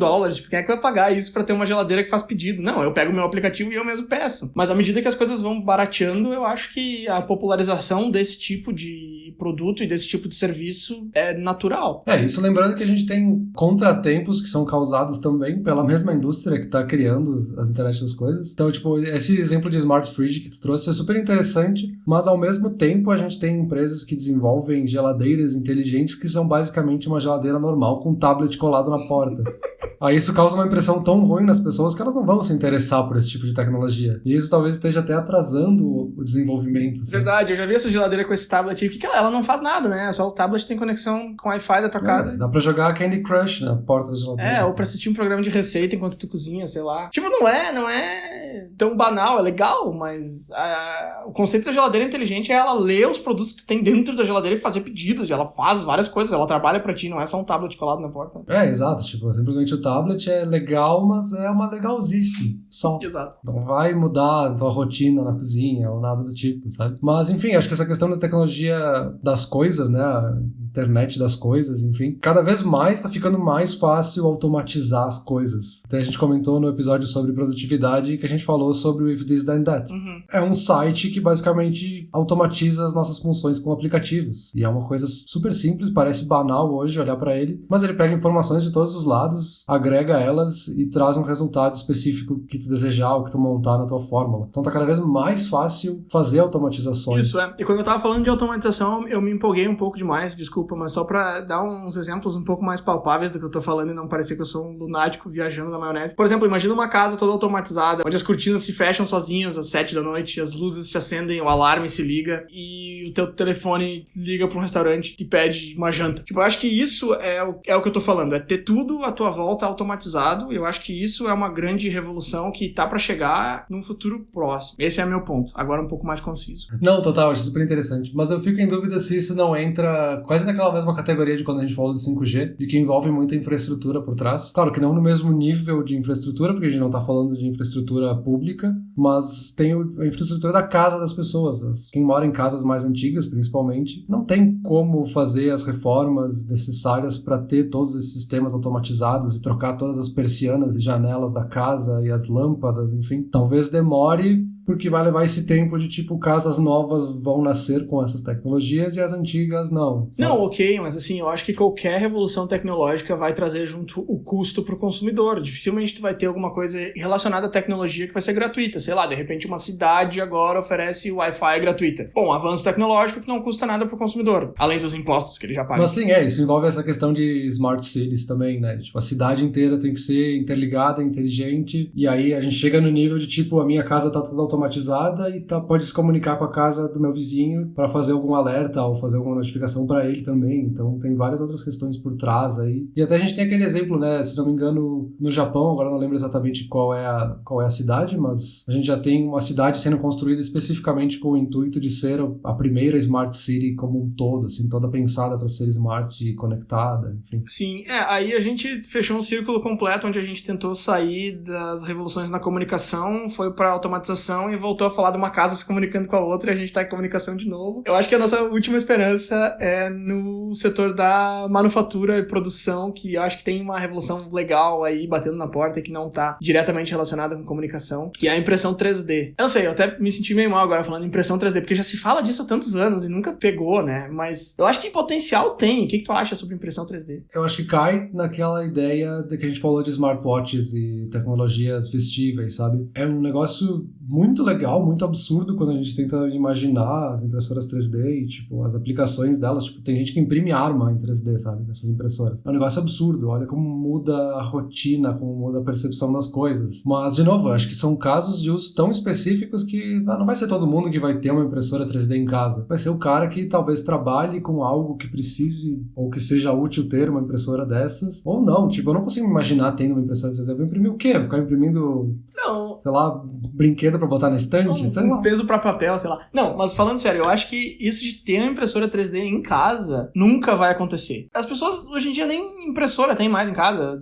Quem é que vai pagar isso pra ter uma geladeira que faz pedido? Não, eu pego o meu aplicativo e eu mesmo peço. Mas à medida que as coisas vão barateando, eu acho que a popularização desse tipo de produto e desse tipo de serviço é natural. Isso lembrando que a gente tem contratempos que são causados também pela mesma indústria que tá criando as internet das coisas. Então, tipo, esse exemplo de Smart Fridge que tu trouxe é super interessante, mas ao mesmo tempo a gente tem empresas que desenvolvem geladeiras inteligentes que são basicamente uma geladeira normal com um tablet colado na porta. Aí isso causa uma impressão tão ruim nas pessoas que elas não vão se interessar por esse tipo de tecnologia. E isso talvez esteja até atrasando o desenvolvimento. Sabe? Verdade, eu já vi essa geladeira com esse tablet aí. O que ela não faz nada, né? Só o tablet tem conexão com o Wi-Fi da tua casa. Dá pra jogar Candy Crush na porta da geladeira. Ou pra assistir um programa de receita enquanto tu cozinha, sei lá. Tipo, não é tão banal, é legal, mas o conceito da geladeira inteligente é ela ler os produtos que tu tem dentro da geladeira e fazer pedidos. E ela faz várias coisas, ela trabalha pra ti, não é só um tablet colado na porta. Exato. Tipo, simplesmente o tablet é legal, mas é uma legalzice só. Exato. Não vai mudar a tua rotina na cozinha ou nada do tipo, sabe? Mas, enfim, acho que essa questão da tecnologia das coisas, né? A internet das coisas, enfim. Cada vez mais tá ficando mais fácil automatizar as coisas. Até a gente comentou no episódio sobre produtividade que a gente falou sobre o If This Then That. Uhum. É um site que basicamente automatiza as nossas funções com aplicativos. E é uma coisa super simples, parece banal hoje olhar pra ele, mas ele pega informações de todos os lados, agrega elas e traz um resultado específico que tu desejar ou que tu montar na tua fórmula. Então tá cada vez mais fácil fazer automatizações. Isso é. E quando eu tava falando de automatização, eu me empolguei um pouco demais, desculpa, mas só pra dar uns exemplos um pouco mais palpáveis do que eu tô falando e não parecer que eu sou um lunático viajando na maionese. Por exemplo, imagina uma casa toda automatizada, onde as cortinas se fecham sozinhas às 7 da noite, as luzes se acendem, o alarme se liga e o teu telefone liga pra um restaurante e pede uma janta. Tipo, eu acho que isso é o que eu tô falando, é ter tudo à tua volta automatizado. Eu acho que isso é uma grande revolução que tá pra chegar num futuro próximo. Esse é meu ponto. Agora um pouco mais conciso. Não, total, acho super interessante. Mas eu fico em dúvida se isso não entra quase naquela mesma categoria de quando a gente falou de 5G, de que envolve muita infraestrutura por trás. Claro que não no mesmo nível de infraestrutura, porque a gente não tá falando de infraestrutura pública, mas tem a infraestrutura da casa das pessoas. Quem mora em casas mais antigas, principalmente, não tem como fazer as reformas necessárias para ter todos esses sistemas automatizados e trocar todas as persianas e janelas da casa e as lâmpadas, enfim. Talvez demore porque vai levar esse tempo de, tipo, casas novas vão nascer com essas tecnologias e as antigas não. Sabe? Não, ok, mas assim, eu acho que qualquer revolução tecnológica vai trazer junto o custo pro consumidor. Dificilmente tu vai ter alguma coisa relacionada à tecnologia que vai ser gratuita. Sei lá, de repente uma cidade agora oferece Wi-Fi gratuita. Bom, avanço tecnológico que não custa nada pro consumidor, além dos impostos que ele já paga. Mas sim, isso envolve essa questão de smart cities também, né? Tipo, a cidade inteira tem que ser interligada, inteligente, e aí a gente chega no nível de, tipo, a minha casa tá toda automatizada e pode se comunicar com a casa do meu vizinho para fazer algum alerta ou fazer alguma notificação para ele também. Então tem várias outras questões por trás aí. E até a gente tem aquele exemplo, né? Se não me engano, no Japão, agora não lembro exatamente qual é a cidade, mas a gente já tem uma cidade sendo construída especificamente com o intuito de ser a primeira smart city como um todo, assim, toda pensada para ser smart e conectada, enfim. Sim, aí a gente fechou um círculo completo onde a gente tentou sair das revoluções na comunicação, foi pra automatização e voltou a falar de uma casa se comunicando com a outra e a gente tá em comunicação de novo. Eu acho que a nossa última esperança é no setor da manufatura e produção, que eu acho que tem uma revolução legal aí batendo na porta e que não tá diretamente relacionada com comunicação, que é a impressão 3D. Eu não sei, eu até me senti meio mal agora falando de impressão 3D, porque já se fala disso há tantos anos e nunca pegou, né? Mas eu acho que potencial tem. O que tu acha sobre impressão 3D? Eu acho que cai naquela ideia de que a gente falou de smartwatches e tecnologias vestíveis, sabe? É um negócio muito legal, muito absurdo quando a gente tenta imaginar as impressoras 3D e, tipo, as aplicações delas. Tipo, tem gente que imprime arma em 3D, sabe? Nessas impressoras. É um negócio absurdo. Olha como muda a rotina, como muda a percepção das coisas. Mas, de novo, eu acho que são casos de uso tão específicos que não vai ser todo mundo que vai ter uma impressora 3D em casa. Vai ser o cara que talvez trabalhe com algo que precise ou que seja útil ter uma impressora dessas. Ou não. Tipo, eu não consigo me imaginar tendo uma impressora 3D. Eu vou imprimir o quê? Vou ficar imprimindo... Não. Sei lá, brinquedo pra botar na estante? Sei lá. Um peso pra papel, sei lá. Não, mas falando sério, eu acho que isso de ter uma impressora 3D em casa nunca vai acontecer. As pessoas hoje em dia nem impressora tem mais em casa.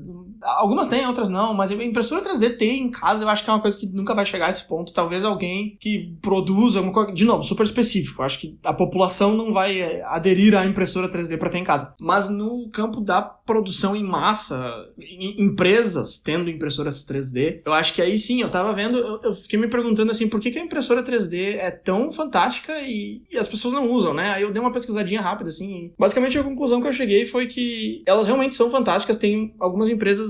Algumas têm, outras não, mas impressora 3D ter em casa eu acho que é uma coisa que nunca vai chegar a esse ponto. Talvez alguém que produza alguma coisa, de novo, super específico. Eu acho que a população não vai aderir à impressora 3D pra ter em casa. Mas no campo da produção em massa, empresas tendo impressoras 3D, eu acho que aí sim, eu tava vendo, eu fiquei me perguntando assim, por que a impressora 3D é tão fantástica e as pessoas não usam, né? Aí eu dei uma pesquisadinha rápida, assim, e basicamente a conclusão que eu cheguei foi que elas realmente são fantásticas. Tem algumas empresas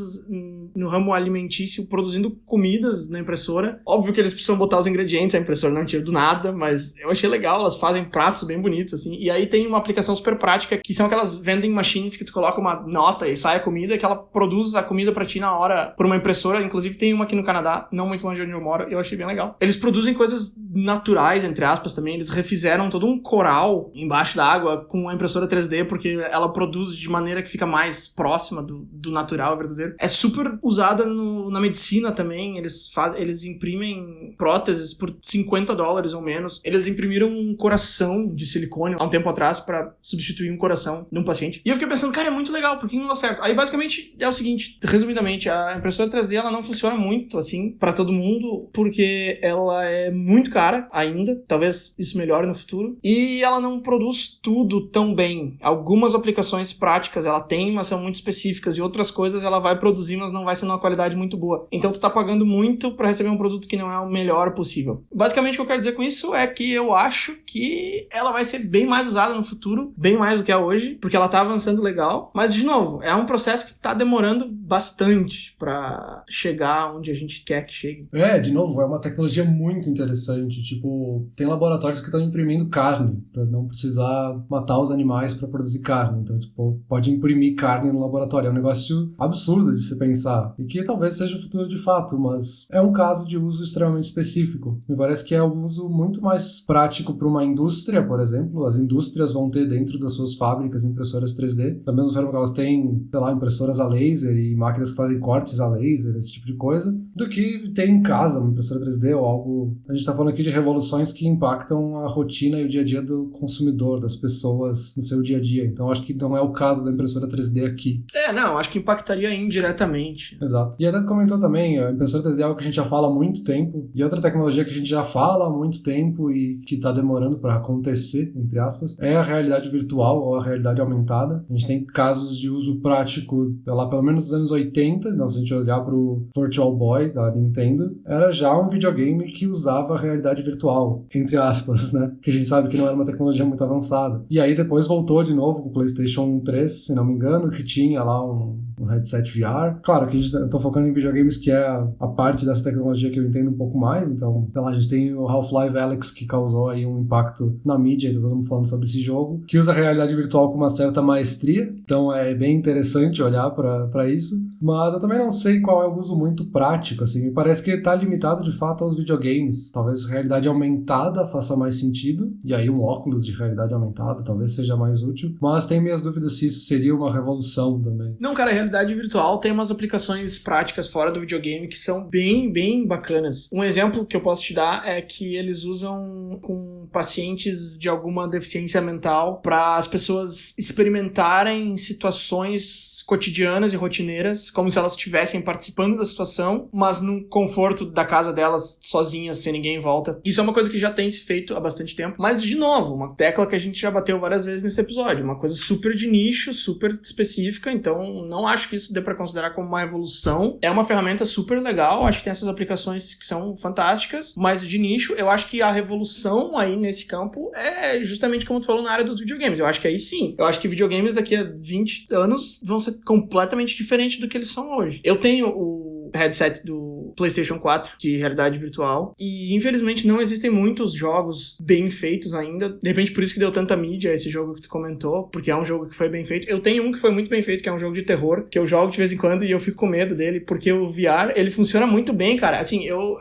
no ramo alimentício produzindo comidas na impressora. Óbvio que eles precisam botar os ingredientes, a impressora não tira do nada, mas eu achei legal, elas fazem pratos bem bonitos, assim. E aí tem uma aplicação super prática, que são aquelas vending machines que tu coloca uma nota e sai a comida, que ela produz a comida pra ti na hora por uma impressora. Inclusive tem uma aqui no Canadá, não muito longe de onde eu moro, e eu achei bem legal. Eles produzem coisas naturais, entre aspas, também. Eles refizeram todo um coral embaixo da água com a impressora 3D, porque ela produz de maneira que fica mais próxima do natural, verdadeiro. É super usada na medicina também. Eles imprimem próteses por $50 ou menos. Eles imprimiram um coração de silicone há um tempo atrás pra substituir um coração de um paciente. E eu fiquei pensando, cara, é muito legal, por que não dá certo? Aí basicamente é o seguinte, resumidamente, a impressora 3D ela não funciona muito assim pra todo mundo, porque ela é muito cara ainda. Talvez isso melhore no futuro. E ela não produz tudo tão bem. Algumas aplicações práticas ela tem, mas são muito específicas, e outras coisas ela vai produzir, mas não vai ser numa qualidade muito boa. Então tu tá pagando muito pra receber um produto que não é o melhor possível. Basicamente o que eu quero dizer com isso é que eu acho que ela vai ser bem mais usada no futuro, bem mais do que é hoje, porque ela tá avançando legal, mas de novo, é um processo que tá demorando bastante pra chegar onde a gente quer que chegue. De novo, é uma tecnologia muito interessante. Tipo, tem laboratórios que estão imprimindo carne, pra não precisar matar os animais pra produzir carne. Então, tipo, pode imprimir carne no laboratório. É um negócio absurdo de se pensar, e que talvez seja o futuro de fato, mas é um caso de uso extremamente específico. Me parece que é um uso muito mais prático para uma indústria, por exemplo. As indústrias vão ter dentro das suas fábricas impressoras 3D, da mesma forma que elas têm, sei lá, impressoras a laser e máquinas que fazem cortes a laser, esse tipo de coisa, do que ter em casa uma impressora 3D ou algo... A gente está falando aqui de revoluções que impactam a rotina e o dia a dia do consumidor, das pessoas no seu dia a dia. Então acho que não é o caso da impressora 3D aqui. Não, acho que impactaria indiretamente indiretamente. Exato. E até tu comentou também, a impressora 3D é algo que a gente já fala há muito tempo, e outra tecnologia que a gente já fala há muito tempo e que está demorando para acontecer, entre aspas, é a realidade virtual ou a realidade aumentada. A gente tem casos de uso prático lá pelo menos dos anos 80, então se a gente olhar para o Virtual Boy da Nintendo, era já um videogame que usava a realidade virtual, entre aspas, né? Que a gente sabe que não era uma tecnologia muito avançada. E aí depois voltou de novo com o PlayStation 3, se não me engano, que tinha lá um headset VR. Claro que eu tô focando em videogames que é a parte dessa tecnologia que eu entendo um pouco mais, então, sei lá, a gente tem o Half-Life Alyx que causou aí um impacto na mídia, tá todo mundo falando sobre esse jogo, que usa a realidade virtual com uma certa maestria, então é bem interessante olhar pra isso, mas eu também não sei qual é o uso muito prático, assim, me parece que tá limitado de fato aos videogames, talvez realidade aumentada faça mais sentido, e aí um óculos de realidade aumentada talvez seja mais útil, mas tenho minhas dúvidas se isso seria uma revolução também. Não, cara, a realidade virtual tem umas aplicações práticas fora do videogame que são bem, bem bacanas. Um exemplo que eu posso te dar é que eles usam com pacientes de alguma deficiência mental para as pessoas experimentarem situações cotidianas e rotineiras, como se elas estivessem participando da situação, mas no conforto da casa delas, sozinhas, sem ninguém em volta. Isso é uma coisa que já tem se feito há bastante tempo, mas de novo, uma tecla que a gente já bateu várias vezes nesse episódio, uma coisa super de nicho, super específica, então não acho que isso dê pra considerar como uma evolução. É uma ferramenta super legal, acho que tem essas aplicações que são fantásticas, mas de nicho, eu acho que a revolução aí nesse campo é justamente como tu falou na área dos videogames. Eu acho que aí sim, eu acho que videogames daqui a 20 anos vão ser completamente diferentes do que eles são hoje. Eu tenho o headset do PlayStation 4 de realidade virtual e infelizmente não existem muitos jogos bem feitos ainda. De repente por isso que deu tanta mídia esse jogo que tu comentou, porque é um jogo que foi bem feito. Eu tenho um que foi muito bem feito, que é um jogo de terror, que eu jogo de vez em quando e eu fico com medo dele, porque o VR, ele funciona muito bem, cara. Assim, eu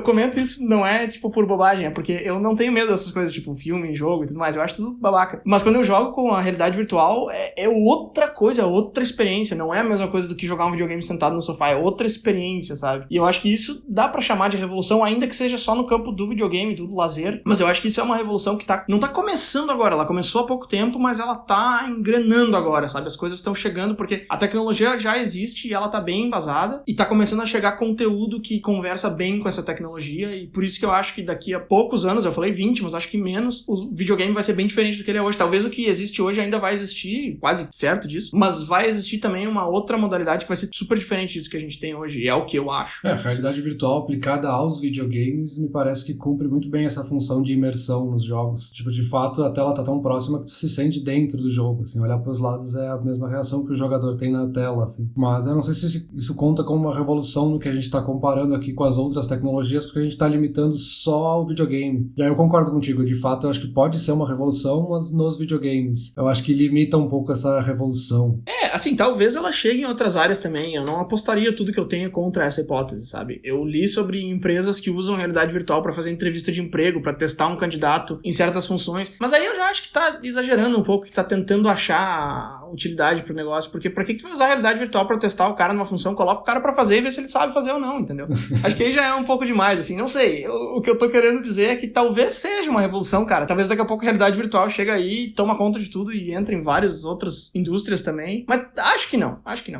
comento isso, não é tipo por bobagem, é porque eu não tenho medo dessas coisas, tipo filme, jogo e tudo mais, eu acho tudo babaca. Mas quando eu jogo com a realidade virtual, é outra coisa, outra experiência, não é a mesma coisa do que jogar um videogame sentado no sofá, é outra experiência, sabe? E eu acho que isso dá pra chamar de revolução, ainda que seja só no campo do videogame, do lazer, mas eu acho que isso é uma revolução que não tá começando agora, ela começou há pouco tempo, mas ela tá engrenando agora, sabe? As coisas estão chegando, porque a tecnologia já existe e ela tá bem embasada, e tá começando a chegar conteúdo que conversa bem com essa tecnologia, e por isso que eu acho que daqui a poucos anos, eu falei 20, mas acho que menos, o videogame vai ser bem diferente do que ele é hoje. Talvez o que existe hoje ainda vai existir, quase certo disso, mas vai existir também uma outra modalidade que vai ser super diferente disso que a gente tem hoje, e é o que eu acho. A realidade virtual aplicada aos videogames me parece que cumpre muito bem essa função de imersão nos jogos. Tipo, de fato, a tela tá tão próxima que tu se sente dentro do jogo, assim, olhar pros lados é a mesma reação que o jogador tem na tela, assim. Mas eu não sei se isso conta como uma revolução no que a gente tá comparando aqui com as outras tecnologias, porque a gente tá limitando só ao videogame. E aí eu concordo contigo, de fato, eu acho que pode ser uma revolução, mas nos videogames. Eu acho que limita um pouco essa revolução. Assim, talvez ela chegue em outras áreas também. Eu não apostaria tudo que eu tenho contra essa hipótese, sabe? Eu li sobre empresas que usam realidade virtual pra fazer entrevista de emprego, pra testar um candidato em certas funções, mas aí eu já acho que tá exagerando um pouco, que tá tentando achar utilidade pro negócio, porque pra que tu vai usar a realidade virtual pra testar o cara numa função? Coloca o cara pra fazer e vê se ele sabe fazer ou não, entendeu? Acho que aí já é um pouco demais, assim, não sei. O que eu tô querendo dizer é que talvez seja uma revolução, cara. Talvez daqui a pouco a realidade virtual chega aí, toma conta de tudo e entra em várias outras indústrias também, mas acho que não.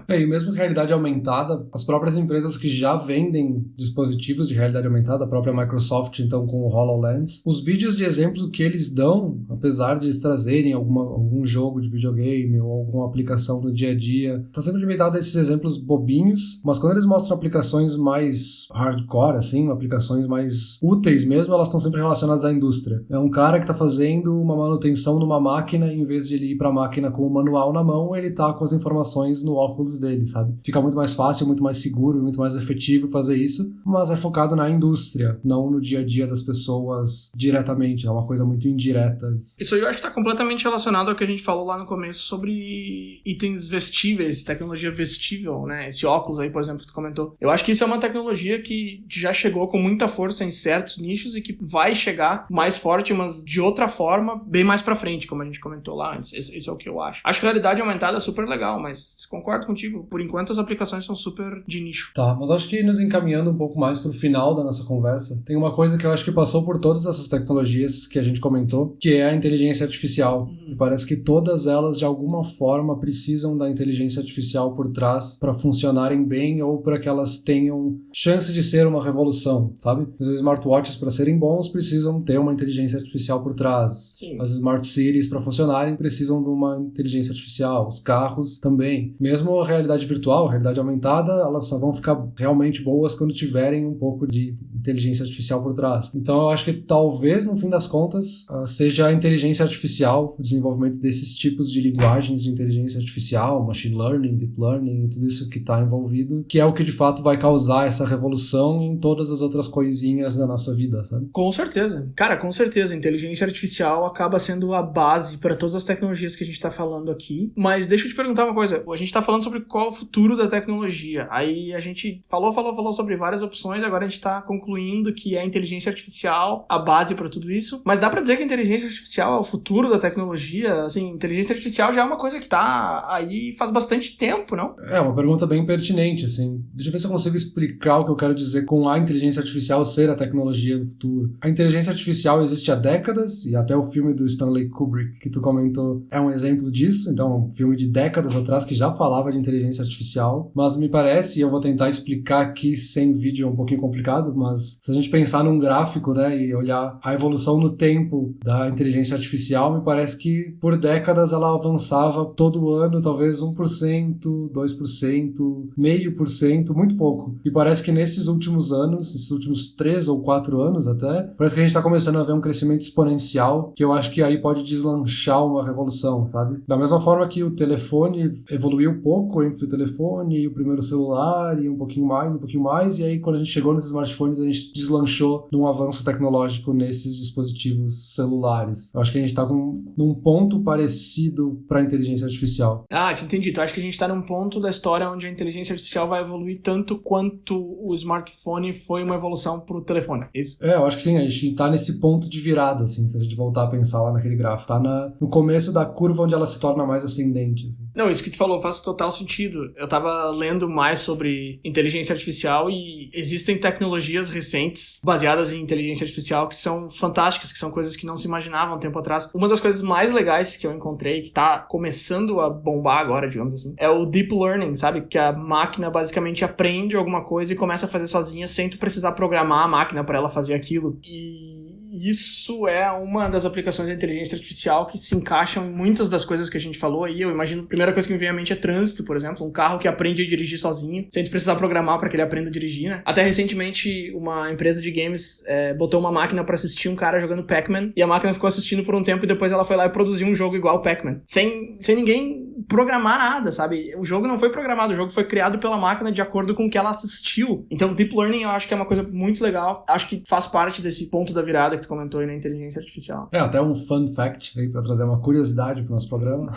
E mesmo que realidade aumentada, as próprias empresas que já vendem dispositivos de realidade aumentada, a própria Microsoft, então, com o HoloLens, os vídeos de exemplo que eles dão, apesar de eles trazerem algum jogo de videogame ou alguma aplicação no dia a dia, tá sempre limitado a esses exemplos bobinhos, mas quando eles mostram aplicações mais hardcore, assim, aplicações mais úteis mesmo, elas estão sempre relacionadas à indústria. É um cara que tá fazendo uma manutenção numa máquina, em vez de ele ir pra máquina com o manual na mão, ele tá com as informações no óculos dele, sabe? Fica muito mais fácil, muito mais seguro, muito mais efetivo fazer isso, mas é focado na indústria, não no dia a dia das pessoas diretamente, é uma coisa muito indireta. Isso aí eu acho que tá completamente relacionado ao que a gente falou lá no começo sobre itens vestíveis, tecnologia vestível, né? Esse óculos aí, por exemplo, que tu comentou. Eu acho que isso é uma tecnologia que já chegou com muita força em certos nichos e que vai chegar mais forte, mas de outra forma, bem mais pra frente, como a gente comentou lá antes. Esse é o que eu acho. Acho que a realidade aumentada é super legal, mas concordo contigo, por enquanto as aplicações são super de nicho. nicho. Tá, mas acho que nos encaminhando um pouco mais pro final da nossa conversa, tem uma coisa que eu acho que passou por todas essas tecnologias que a gente comentou, que é a inteligência artificial. E parece que todas elas, de alguma forma, precisam da inteligência artificial por trás para funcionarem bem ou para que elas tenham chance de ser uma revolução, sabe? Os smartwatches, para serem bons, precisam ter uma inteligência artificial por trás. Sim. As smart cities, para funcionarem, precisam de uma inteligência artificial. Os carros também. Mesmo a realidade virtual, a realidade aumentada, elas só vão ficar realmente boas quando tiverem um pouco de inteligência artificial por trás. Então eu acho que talvez, no fim das contas, seja a inteligência artificial, o desenvolvimento desses tipos de linguagens de inteligência artificial, machine learning, deep learning e tudo isso que está envolvido, que é o que de fato vai causar essa revolução em todas as outras coisinhas da nossa vida, sabe? Com certeza. Cara, com certeza. A inteligência artificial acaba sendo a base para todas as tecnologias que a gente está falando aqui. Mas deixa eu te perguntar uma coisa. A gente está falando sobre qual é o futuro da tecnologia. Aí a gente falou sobre várias opções, agora a gente está concluindo que é a inteligência artificial a base para tudo isso. Mas dá para dizer que a inteligência artificial é o futuro da tecnologia? Assim, inteligência artificial já é uma coisa que tá aí faz bastante tempo, não? É uma pergunta bem pertinente, assim. Deixa eu ver se eu consigo explicar o que eu quero dizer com a inteligência artificial ser a tecnologia do futuro. A inteligência artificial existe há décadas, e até o filme do Stanley Kubrick que tu comentou é um exemplo disso. Então, um filme de décadas atrás que já falava de inteligência artificial. Mas me parece, e eu vou tentar explicar aqui sem vídeo, é um pouquinho complicado, mas se a gente pensar num gráfico, né, e olhar a evolução no tempo da inteligência artificial, me parece que por décadas ela avançava todo ano, talvez 1%, 2%, 0,5%, muito pouco. E parece que nesses últimos anos, esses últimos 3 ou 4 anos até, parece que a gente está começando a ver um crescimento exponencial, que eu acho que aí pode deslanchar uma revolução, sabe? Da mesma forma que o telefone evoluiu pouco entre o telefone e o primeiro celular, e um pouquinho mais, e aí quando a gente chegou nesses smartphones, a gente deslanchou num avanço tecnológico nesses dispositivos celulares. Eu acho que a gente está num ponto parecido para a inteligência artificial. Ah, te entendi. Tu acha que a gente está num ponto da história onde a inteligência artificial vai evoluir tanto quanto o smartphone foi uma evolução pro telefone, é isso? Eu acho que sim, a gente tá nesse ponto de virada, assim, se a gente voltar a pensar lá naquele gráfico. Tá no começo da curva onde ela se torna mais ascendente. Assim. Não, isso que tu falou faz total sentido. Eu tava lendo mais sobre inteligência artificial e existem tecnologias recentes baseadas em inteligência artificial que são fantásticas, que são coisas que não se imaginavam um tempo atrás. Uma das coisas mais legais que eu encontrei, que tá começando a bombar agora, digamos assim, é o deep learning, sabe? Que a máquina basicamente aprende alguma coisa e começa a fazer sozinha sem tu precisar programar a máquina para ela fazer aquilo. E isso é uma das aplicações da inteligência artificial que se encaixam em muitas das coisas que a gente falou aí. Eu imagino, a primeira coisa que me vem à mente é trânsito, por exemplo. Um carro que aprende a dirigir sozinho, sem tu precisar programar para que ele aprenda a dirigir, né? Até recentemente, uma empresa de games botou uma máquina para assistir um cara jogando Pac-Man, e a máquina ficou assistindo por um tempo e depois ela foi lá e produziu um jogo igual ao Pac-Man. Sem ninguém programar nada, sabe? O jogo não foi programado, o jogo foi criado pela máquina de acordo com o que ela assistiu. Então, Deep Learning eu acho que é uma coisa muito legal. Acho que faz parte desse ponto da virada que tu comentou aí na inteligência artificial. Até um fun fact aí pra trazer uma curiosidade pro nosso programa.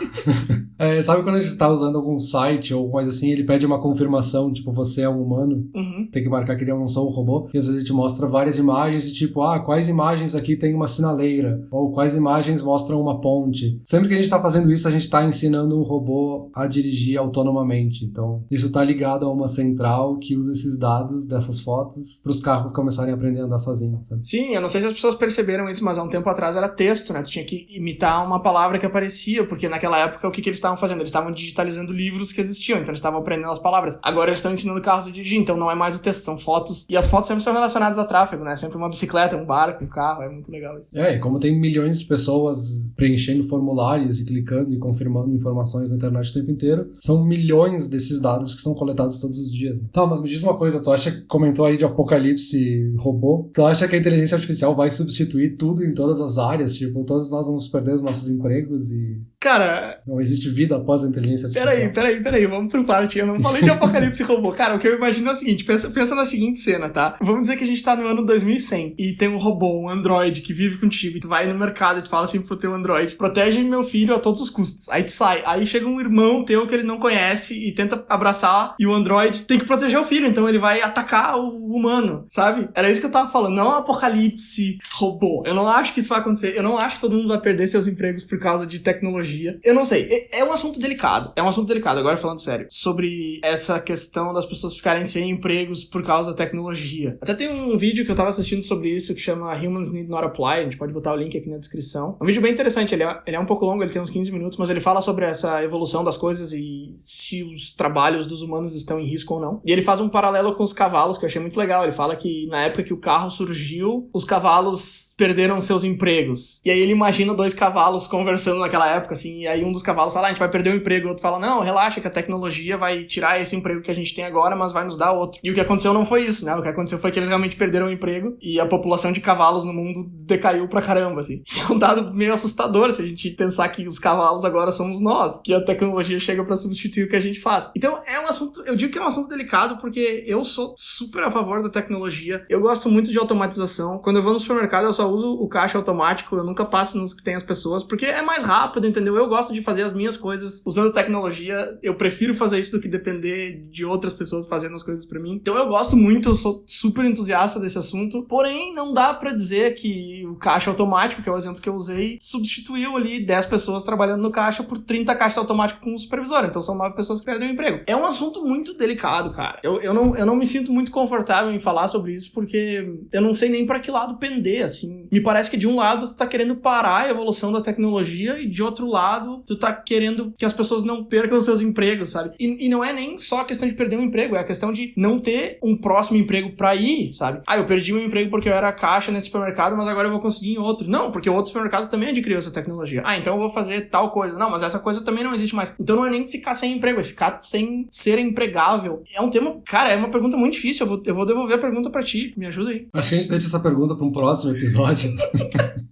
Sabe quando a gente tá usando algum site ou coisa assim, ele pede uma confirmação, tipo, você é um humano, tem que marcar que ele não sou um robô, e às vezes a gente mostra várias imagens e tipo, quais imagens aqui tem uma sinaleira, ou quais imagens mostram uma ponte. Sempre que a gente tá fazendo isso, a gente tá ensinando um robô a dirigir autonomamente. Então, isso tá ligado a uma central que usa esses dados dessas fotos pros carros começarem a aprender a andar sozinhos, sabe? Sim, eu não sei se as pessoas perceberam isso, mas há um tempo atrás era texto, né? Tu tinha que imitar uma palavra que aparecia, porque naquela época o que eles estavam fazendo? Eles estavam digitalizando livros que existiam, então eles estavam aprendendo as palavras. Agora eles estão ensinando carros a dirigir, então não é mais o texto, são fotos. E as fotos sempre são relacionadas a tráfego, né? Sempre uma bicicleta, um barco, um carro, é muito legal isso. E como tem milhões de pessoas preenchendo formulários e clicando e confirmando informações na internet o tempo inteiro, são milhões desses dados que são coletados todos os dias. Tá, mas me diz uma coisa, tu acha que comentou aí de apocalipse robô, tu acha que a inteligência artificial vai substituir tudo em todas as áreas? Tipo, todos nós vamos perder os nossos empregos e... Cara... não existe vida após a inteligência artificial? Peraí, vamos por parte. Eu não falei de apocalipse robô. Cara, o que eu imagino é o seguinte, pensa na seguinte cena, tá? Vamos dizer que a gente tá no ano 2100 e tem um robô, um androide que vive contigo e tu vai no mercado e tu fala assim pro teu androide, protege meu filho a todos os custos. Aí tu sai, aí chega um irmão teu que ele não conhece e tenta abraçar e o androide tem que proteger o filho, então ele vai atacar o humano, sabe? Era isso que eu tava falando, não é um apocalipse robô. Eu não acho que isso vai acontecer, eu não acho que todo mundo vai perder seus empregos por causa de tecnologia tecnologia. Eu não sei, é um assunto delicado. É um assunto delicado, agora falando sério. Sobre essa questão das pessoas ficarem sem empregos por causa da tecnologia. Até tem um vídeo que eu tava assistindo sobre isso que chama Humans Need Not Apply. A gente pode botar o link aqui na descrição. É um vídeo bem interessante, ele é um pouco longo, ele tem uns 15 minutos, mas ele fala sobre essa evolução das coisas e se os trabalhos dos humanos estão em risco ou não. E ele faz um paralelo com os cavalos, que eu achei muito legal. Ele fala que na época que o carro surgiu, os cavalos perderam seus empregos. E aí ele imagina 2 cavalos conversando naquela época, assim, e aí um dos cavalos fala, a gente vai perder o emprego, o outro fala, não, relaxa que a tecnologia vai tirar esse emprego que a gente tem agora, mas vai nos dar outro. E o que aconteceu não foi isso, né? O que aconteceu foi que eles realmente perderam o emprego e a população de cavalos no mundo decaiu pra caramba, assim. É um dado meio assustador se a gente pensar que os cavalos agora somos nós, que a tecnologia chega pra substituir o que a gente faz. Então é um assunto, eu digo que é um assunto delicado porque eu sou super a favor da tecnologia, eu gosto muito de automatização. Quando eu vou no supermercado eu só uso o caixa automático, eu nunca passo nos que tem as pessoas, porque é mais rápido, entendeu? Eu gosto de fazer as minhas coisas usando tecnologia, eu prefiro fazer isso do que depender de outras pessoas fazendo as coisas pra mim. Então eu gosto muito, eu sou super entusiasta desse assunto, porém não dá pra dizer que o caixa automático, que é o exemplo que eu usei, substituiu ali 10 pessoas trabalhando no caixa por 30 caixas automáticos com o supervisor, então são 9 pessoas que perdem o emprego. É um assunto muito delicado, cara. Eu não me sinto muito confortável em falar sobre isso, porque eu não sei nem pra que lado pender, assim. Me parece que de um lado tu tá querendo parar a evolução da tecnologia e de outro lado tu tá querendo que as pessoas não percam seus empregos, sabe? E não é nem só a questão de perder um emprego, é a questão de não ter um próximo emprego pra ir, sabe? Ah, eu perdi meu emprego porque eu era caixa nesse supermercado, mas agora eu vou conseguir em outro. Não, porque o outro supermercado também adquiriu essa tecnologia. Ah, então eu vou fazer tal coisa. Não, mas essa coisa também não existe mais. Então não é nem ficar sem emprego, é ficar sem ser empregável. É um tema, cara, é uma pergunta muito difícil. Eu vou devolver a pergunta pra ti. Me ajuda aí. Acho que a gente deixa essa pergunta pra um próximo episódio.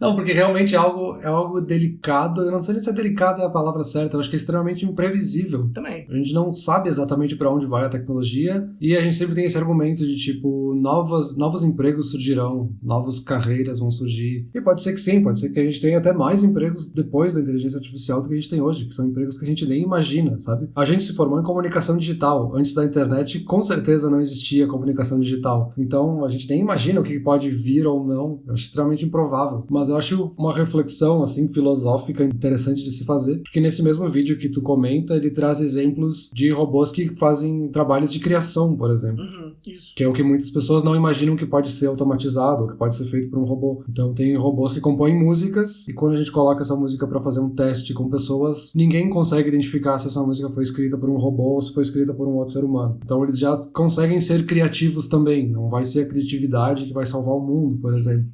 Não, porque realmente é algo delicado. Eu não sei se é delicado é a palavra certa. Eu acho que é extremamente imprevisível. Também. A gente não sabe exatamente pra onde vai a tecnologia e a gente sempre tem esse argumento de tipo, novos empregos surgirão, novas carreiras vão surgir. E pode ser que sim, pode ser que a gente tenha até mais empregos depois da inteligência artificial do que a gente tem hoje, que são empregos que a gente nem imagina, sabe? A gente se formou em comunicação digital. Antes da internet, com certeza não existia comunicação digital. Então, a gente nem imagina o que pode vir ou não. Eu acho extremamente improvável. Mas eu acho uma reflexão, assim, filosófica interessante de se fazer, porque nesse mesmo vídeo que tu comenta, ele traz exemplos de robôs que fazem trabalhos de criação, por exemplo. Isso. Que é o que muitas pessoas não imaginam que pode ser automatizado, ou que pode ser feito por um robô. Então, tem robôs que compõem músicas, e quando a gente coloca essa música para fazer um teste com pessoas, ninguém consegue identificar se essa música foi escrita por um robô ou se foi escrita por um outro ser humano. Então, eles já conseguem ser criativos também. Não vai ser a criatividade que vai salvar o mundo, por exemplo.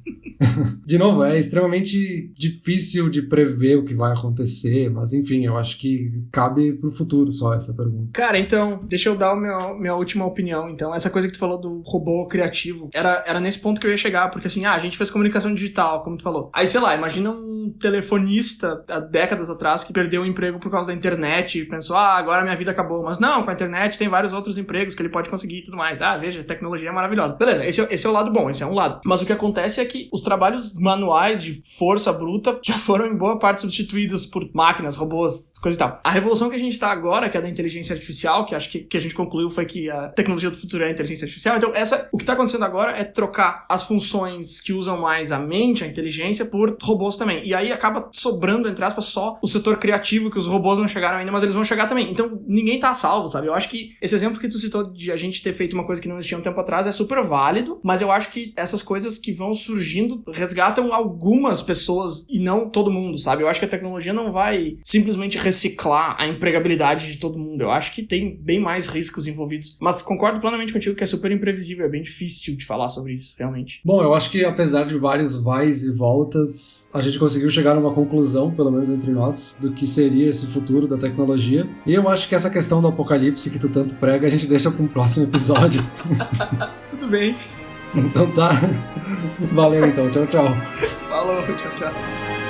De novo, é extremamente difícil de prever o que vai acontecer, mas enfim, eu acho que cabe pro futuro só essa pergunta. Cara, então, deixa eu dar minha última opinião. Então, essa coisa que tu falou do robô criativo, era nesse ponto que eu ia chegar, porque assim, a gente fez comunicação digital, como tu falou. Aí, sei lá, imagina um telefonista há décadas atrás que perdeu o emprego por causa da internet e pensou, agora minha vida acabou. Mas não, com a internet tem vários outros empregos que ele pode conseguir e tudo mais. Veja, a tecnologia é maravilhosa. Beleza, esse é o lado bom, esse é um lado. Mas o que acontece é que os trabalhos manuais de força bruta já foram em boa parte substituídos por máquinas, robôs, coisa e tal. A revolução que a gente tá agora, que é da inteligência artificial, que acho que a gente concluiu foi que a tecnologia do futuro é a inteligência artificial. Então, o que tá acontecendo agora é trocar as funções que usam mais a mente, a inteligência, por robôs também. E aí acaba sobrando, entre aspas, só o setor criativo, que os robôs não chegaram ainda, mas eles vão chegar também. Então, ninguém tá a salvo, sabe? Eu acho que esse exemplo que tu citou de a gente ter feito uma coisa que não existia um tempo atrás é super válido, mas eu acho que essas coisas que vão surgindo resgatam algumas pessoas e não todo mundo, sabe? Eu acho que a tecnologia não vai simplesmente reciclar a empregabilidade de todo mundo. Eu acho que tem bem mais riscos envolvidos. Mas concordo plenamente contigo que é super imprevisível, é bem difícil de falar sobre isso, realmente. Bom, eu acho que apesar de vários vais e voltas, a gente conseguiu chegar numa conclusão, pelo menos entre nós, do que seria esse futuro da tecnologia. E eu acho que essa questão do apocalipse que tu tanto prega, a gente deixa para um próximo episódio. Tudo bem. Então tá. Valeu então. Tchau, tchau. Falou, tchau, tchau.